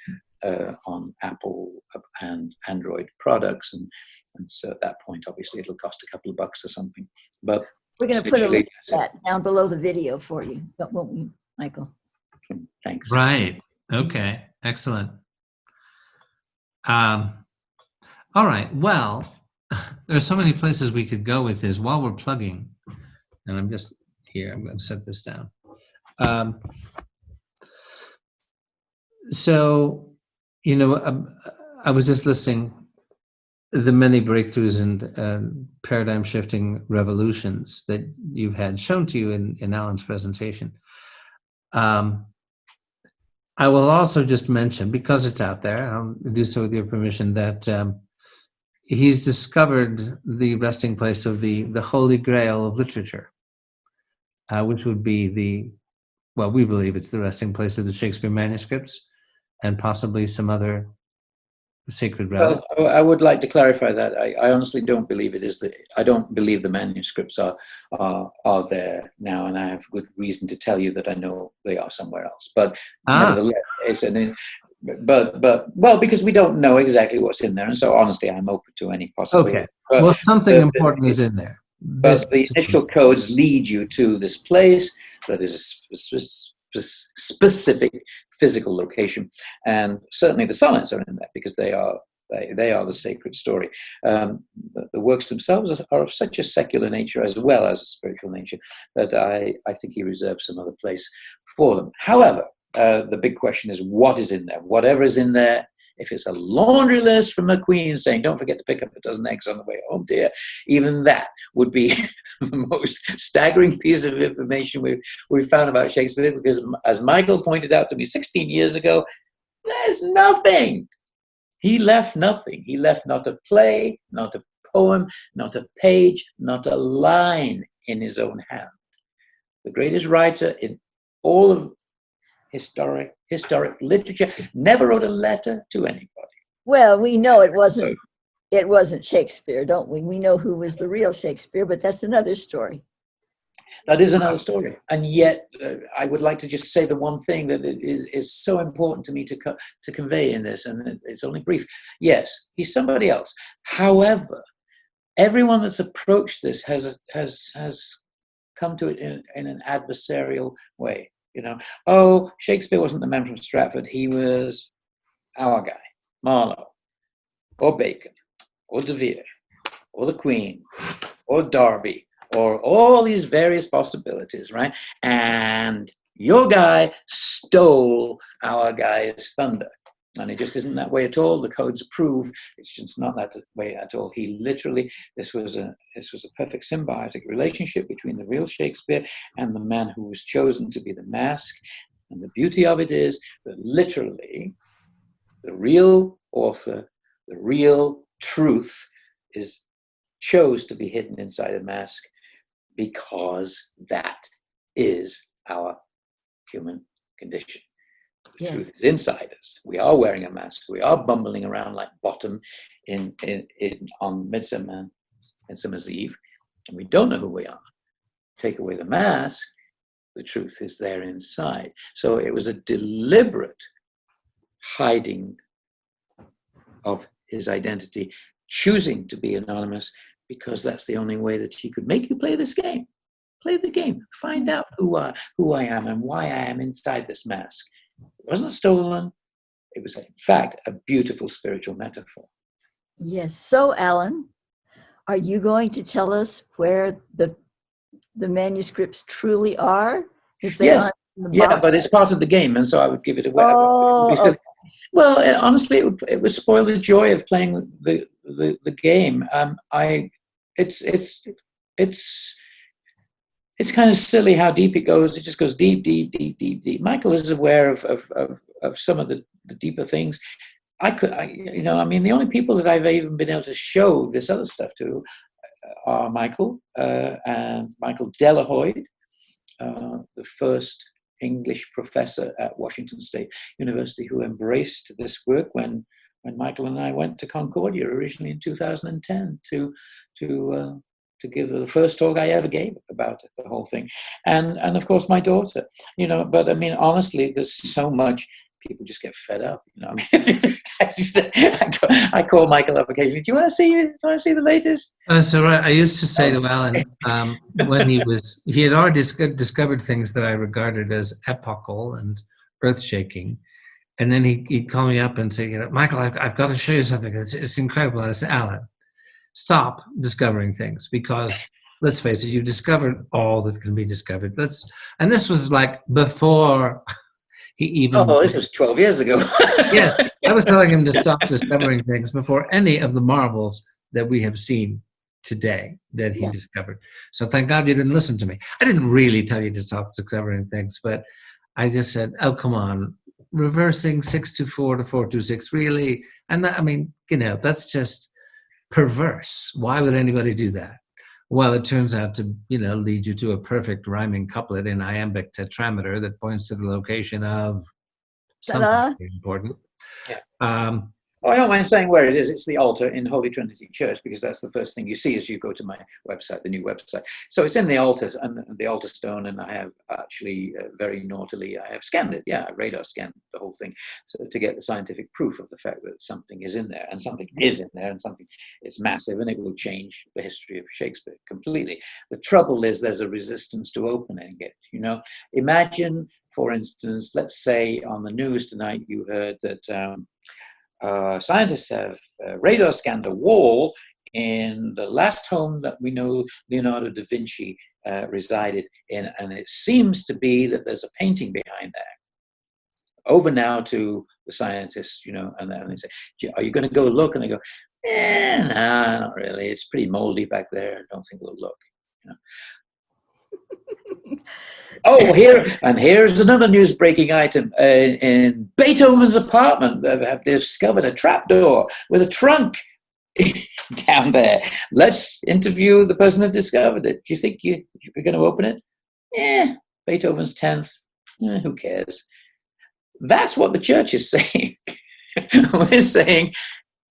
Apple and Android products, and so at that point, obviously, it'll cost a couple of bucks or something. But we're going to put a link to that down below the video for you, won't we, Michael? Thanks. Right. Okay. Excellent. All right. Well, there are so many places we could go with this while we're plugging. And I'm just here. I'm going to set this down. So, you know, I was just listing the many breakthroughs and paradigm shifting revolutions that you've had shown to you in Alan's presentation. I will also just mention, because it's out there, I'll do so with your permission, that he's discovered the resting place of the holy grail of literature, which would be well, we believe it's the resting place of the Shakespeare manuscripts and possibly some other sacred relics. Well, I would like to clarify that. I honestly don't believe it is. I don't believe the manuscripts are there now, and I have good reason to tell you that I know they are somewhere else. But nevertheless, it's well, because we don't know exactly what's in there, and so honestly, I'm open to any possibility. Okay. Well, something important is in there. But the initial codes lead you to this place that is a specific physical location, and certainly the sonnets are in there because they are the sacred story. The works themselves are of such a secular nature as well as a spiritual nature that I think he reserves some other place for them. However, the big question is what is in there. Whatever is in there, if it's a laundry list from a queen saying, don't forget to pick up a dozen eggs on the way home, dear, even that would be the most staggering piece of information we've found about Shakespeare, because as Michael pointed out to me 16 years ago, there's nothing. He left nothing. He left not a play, not a poem, not a page, not a line in his own hand. The greatest writer in all of historic literature never wrote a letter to anybody. Well, we know it wasn't Shakespeare, don't we? We know who was the real Shakespeare, but that's another story. That is another story. And yet, I would like to just say the one thing that is so important to me to convey in this, and it's only brief. Yes, he's somebody else. However, everyone that's approached this has come to it in an adversarial way. You know, oh, Shakespeare wasn't the man from Stratford. He was our guy, Marlowe, or Bacon, or De Vere, or the Queen, or Darby, or all these various possibilities, right? And your guy stole our guy's thunder. And it just isn't that way at all. The codes prove it's just not that way at all. He literally, this was a perfect symbiotic relationship between the real Shakespeare and the man who was chosen to be the mask. And the beauty of it is that literally the real author, the real truth chose to be hidden inside a mask, because that is our human condition. The Yes. truth is inside us. We are wearing a mask. We are bumbling around like Bottom on Midsummer's Eve, and we don't know who we are. Take away the mask, the truth is there inside. So it was a deliberate hiding of his identity, choosing to be anonymous, because that's the only way that he could make you play this game. Play the game. Find out who I am and why I am inside this mask. It wasn't stolen. It was, in fact, a beautiful spiritual metaphor. Yes. So, Alan, are you going to tell us where the manuscripts truly are? If they aren't in the box? But it's part of the game, and so I would give it away. Oh, okay. Well, honestly, it would spoil the joy of playing the game. It's kind of silly how deep it goes. It just goes deep, deep, deep, deep, deep. Michael is aware of some of the deeper things. The only people that I've even been able to show this other stuff to are Michael and Michael Delahoyd, the first English professor at Washington State University, who embraced this work when when Michael and I went to Concordia originally in 2010 to give the first talk I ever gave about it, the whole thing, and of course my daughter, you know. But I mean, honestly, there's so much. People just get fed up, you know. I mean, I call Michael up occasionally. Do you want to see? The latest? So right, I used to say to Alan when he had already discovered things that I regarded as epochal and earth-shaking, and then he'd call me up and say, you know, Michael, I've got to show you something. It's incredible. And I said, Alan, stop discovering things, because let's face it, you've discovered all that can be discovered. And this was like before he even. Oh, this was 12 years ago. Yeah, I was telling him to stop discovering things before any of the marvels that we have seen today that he discovered. So thank God you didn't listen to me. I didn't really tell you to stop discovering things, but I just said, oh, come on, reversing 624 to 426, really? And that, I mean, you know, that's just perverse. Why would anybody do that? Well, it turns out to, you know, lead you to a perfect rhyming couplet in iambic tetrameter that points to the location of something important. Yeah. I don't mind saying where it is. It's the altar in Holy Trinity Church, because that's the first thing you see as you go to my website, the new website. So it's in the altar, and the altar stone, and I have actually very naughtily, I have scanned it. Yeah, I radar scanned the whole thing, so to get the scientific proof of the fact that something is in there, and something is in there, and something is massive, and it will change the history of Shakespeare completely. The trouble is there's a resistance to opening it. You know, imagine, for instance, let's say on the news tonight you heard that scientists have radar scanned a wall in the last home that we know Leonardo da Vinci resided in, and it seems to be that there's a painting behind there. Over now to the scientists, you know, and they say, are you going to go look? And they go, nah, not really. It's pretty moldy back there. I don't think we'll look. You know? Oh, here's another news-breaking item. In Beethoven's apartment, they've discovered a trapdoor with a trunk down there. Let's interview the person who discovered it. Do you think you're going to open it? Beethoven's 10th. Who cares? That's what the church is saying. We're saying,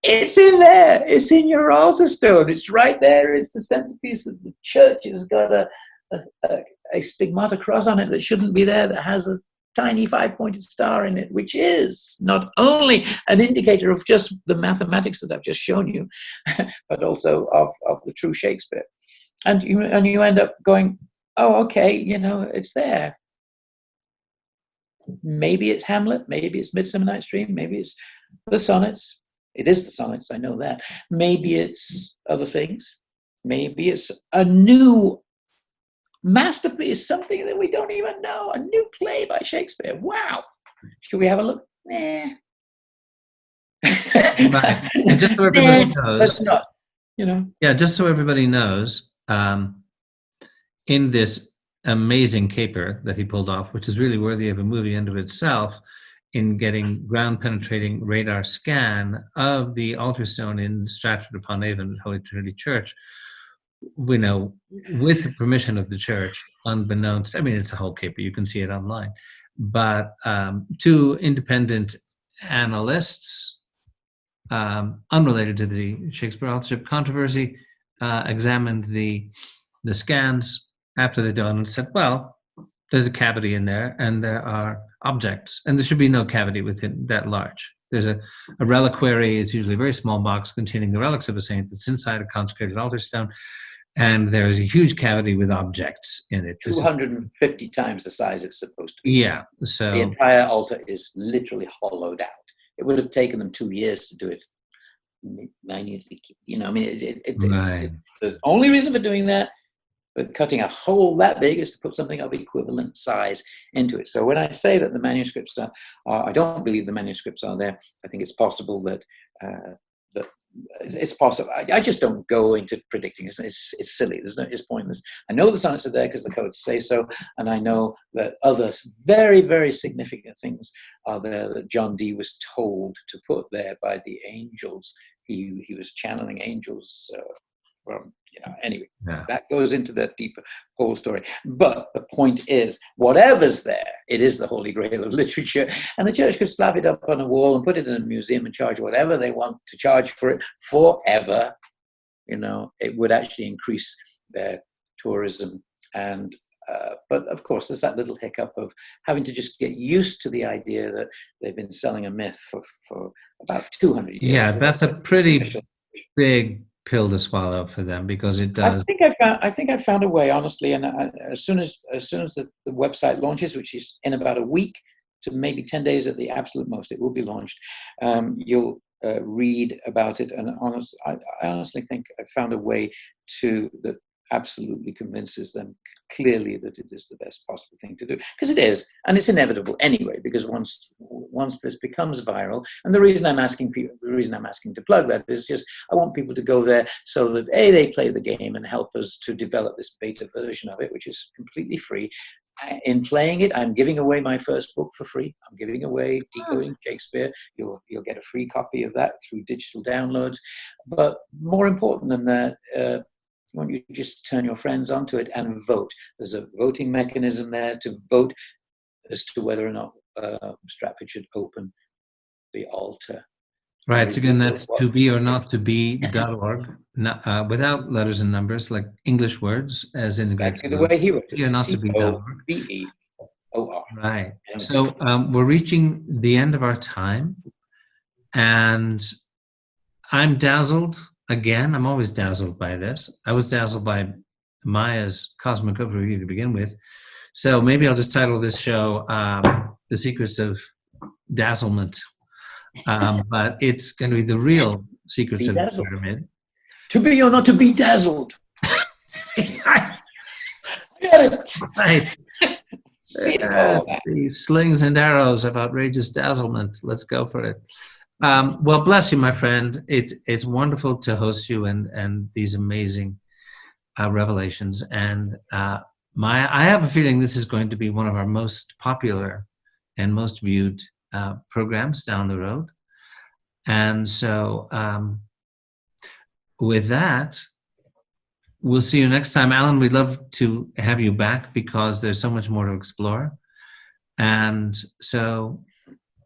it's in there. It's in your altar stone. It's right there. It's the centerpiece of the church. It's got a stigmata cross on it that shouldn't be there, that has a tiny 5-pointed star in it, which is not only an indicator of just the mathematics that I've just shown you, but also of the true Shakespeare. And you end up going, oh, okay, you know, it's there. Maybe it's Hamlet, maybe it's Midsummer Night's Dream, maybe it's the Sonnets. It is the Sonnets, I know that. Maybe it's other things. Maybe it's a new masterpiece, something that we don't even know, a new play by Shakespeare. Wow. Should we have a look? Right. And just so everybody knows, let's not, you know. Yeah, just so everybody knows, in this amazing caper that he pulled off, which is really worthy of a movie unto itself, in getting ground-penetrating radar scan of the altar stone in Stratford-upon-Avon, Holy Trinity Church, we know, with the permission of the church, unbeknownst, I mean, it's a whole caper, you can see it online, but two independent analysts, unrelated to the Shakespeare authorship controversy, examined the scans after they're done and said, well, there's a cavity in there, and there are objects, and there should be no cavity within that large. There's a reliquary. It's usually a very small box containing the relics of a saint that's inside a consecrated altar stone, and there's a huge cavity with objects in it. 250 times the size it's supposed to be. Yeah, so the entire altar is literally hollowed out. It would have taken them 2 years to do it. You know, I mean, right. the only reason for doing that, but cutting a hole that big, is to put something of equivalent size into it. So when I say that the manuscripts are, I don't believe the manuscripts are there. I think it's possible that it's possible. I just don't go into predicting. It's silly. It's pointless. I know the sonnets are there because the codes say so, and I know that other very, very significant things are there that John Dee was told to put there by the angels. He was channeling angels from, you know, anyway, Yeah. that goes into that deeper whole story. But the point is, whatever's there, it is the holy grail of literature. And the church could slap it up on a wall and put it in a museum and charge whatever they want to charge for it forever. You know, it would actually increase their tourism. And but of course, there's that little hiccup of having to just get used to the idea that they've been selling a myth for about 200 years. Yeah, that's a pretty big pill to swallow for them, because it does. I think I found a way, honestly. And as soon as the website launches, which is in about a week to maybe 10 days at the absolute most, it will be launched. You'll read about it, and I honestly think I found a way that absolutely convinces them clearly that it is the best possible thing to do, because it is, and it's inevitable anyway. Because once this becomes viral, and the reason I'm asking to plug that is just I want people to go there so that they play the game and help us to develop this beta version of it, which is completely free. In playing it, I'm giving away my first book for free. I'm giving away Decoding Shakespeare. You'll get a free copy of that through digital downloads. But more important than that, I want you to just turn your friends onto it and vote. There's a voting mechanism there to vote as to whether or not Stratford should open the altar. Right. So again, that's to be or not to be.org, without letters and numbers, like English words, as indicates. Exactly the way he wrote it. Or not to be.org. TOBEOR. Right. So we're reaching the end of our time, and I'm dazzled again. I'm always dazzled by this. I was dazzled by Maia's cosmic overview to begin with. So maybe I'll just title this show "The Secrets of Dazzlement." But it's going to be the real secrets of the pyramid. To be or not to be dazzled. I get it. Right. See the slings and arrows of outrageous dazzlement. Let's go for it. Well, bless you, my friend. It's wonderful to host you and these amazing revelations. And Maia, I have a feeling this is going to be one of our most popular and most viewed programs down the road. And so with that, we'll see you next time. Alan, we'd love to have you back because there's so much more to explore. And so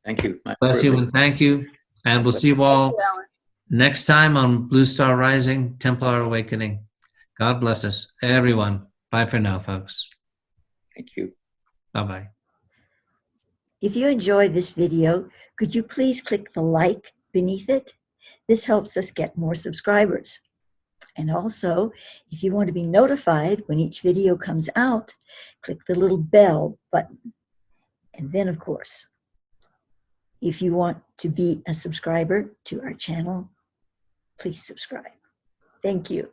thank you. Bless you and thank you. And we'll see you all next time on Blue Star Rising, Templar Awakening. God bless us, everyone. Bye for now, folks. Thank you. Bye-bye. If you enjoyed this video, could you please click the like beneath it? This helps us get more subscribers. And also, if you want to be notified when each video comes out, click the little bell button. And then, of course, if you want to be a subscriber to our channel, please subscribe. Thank you.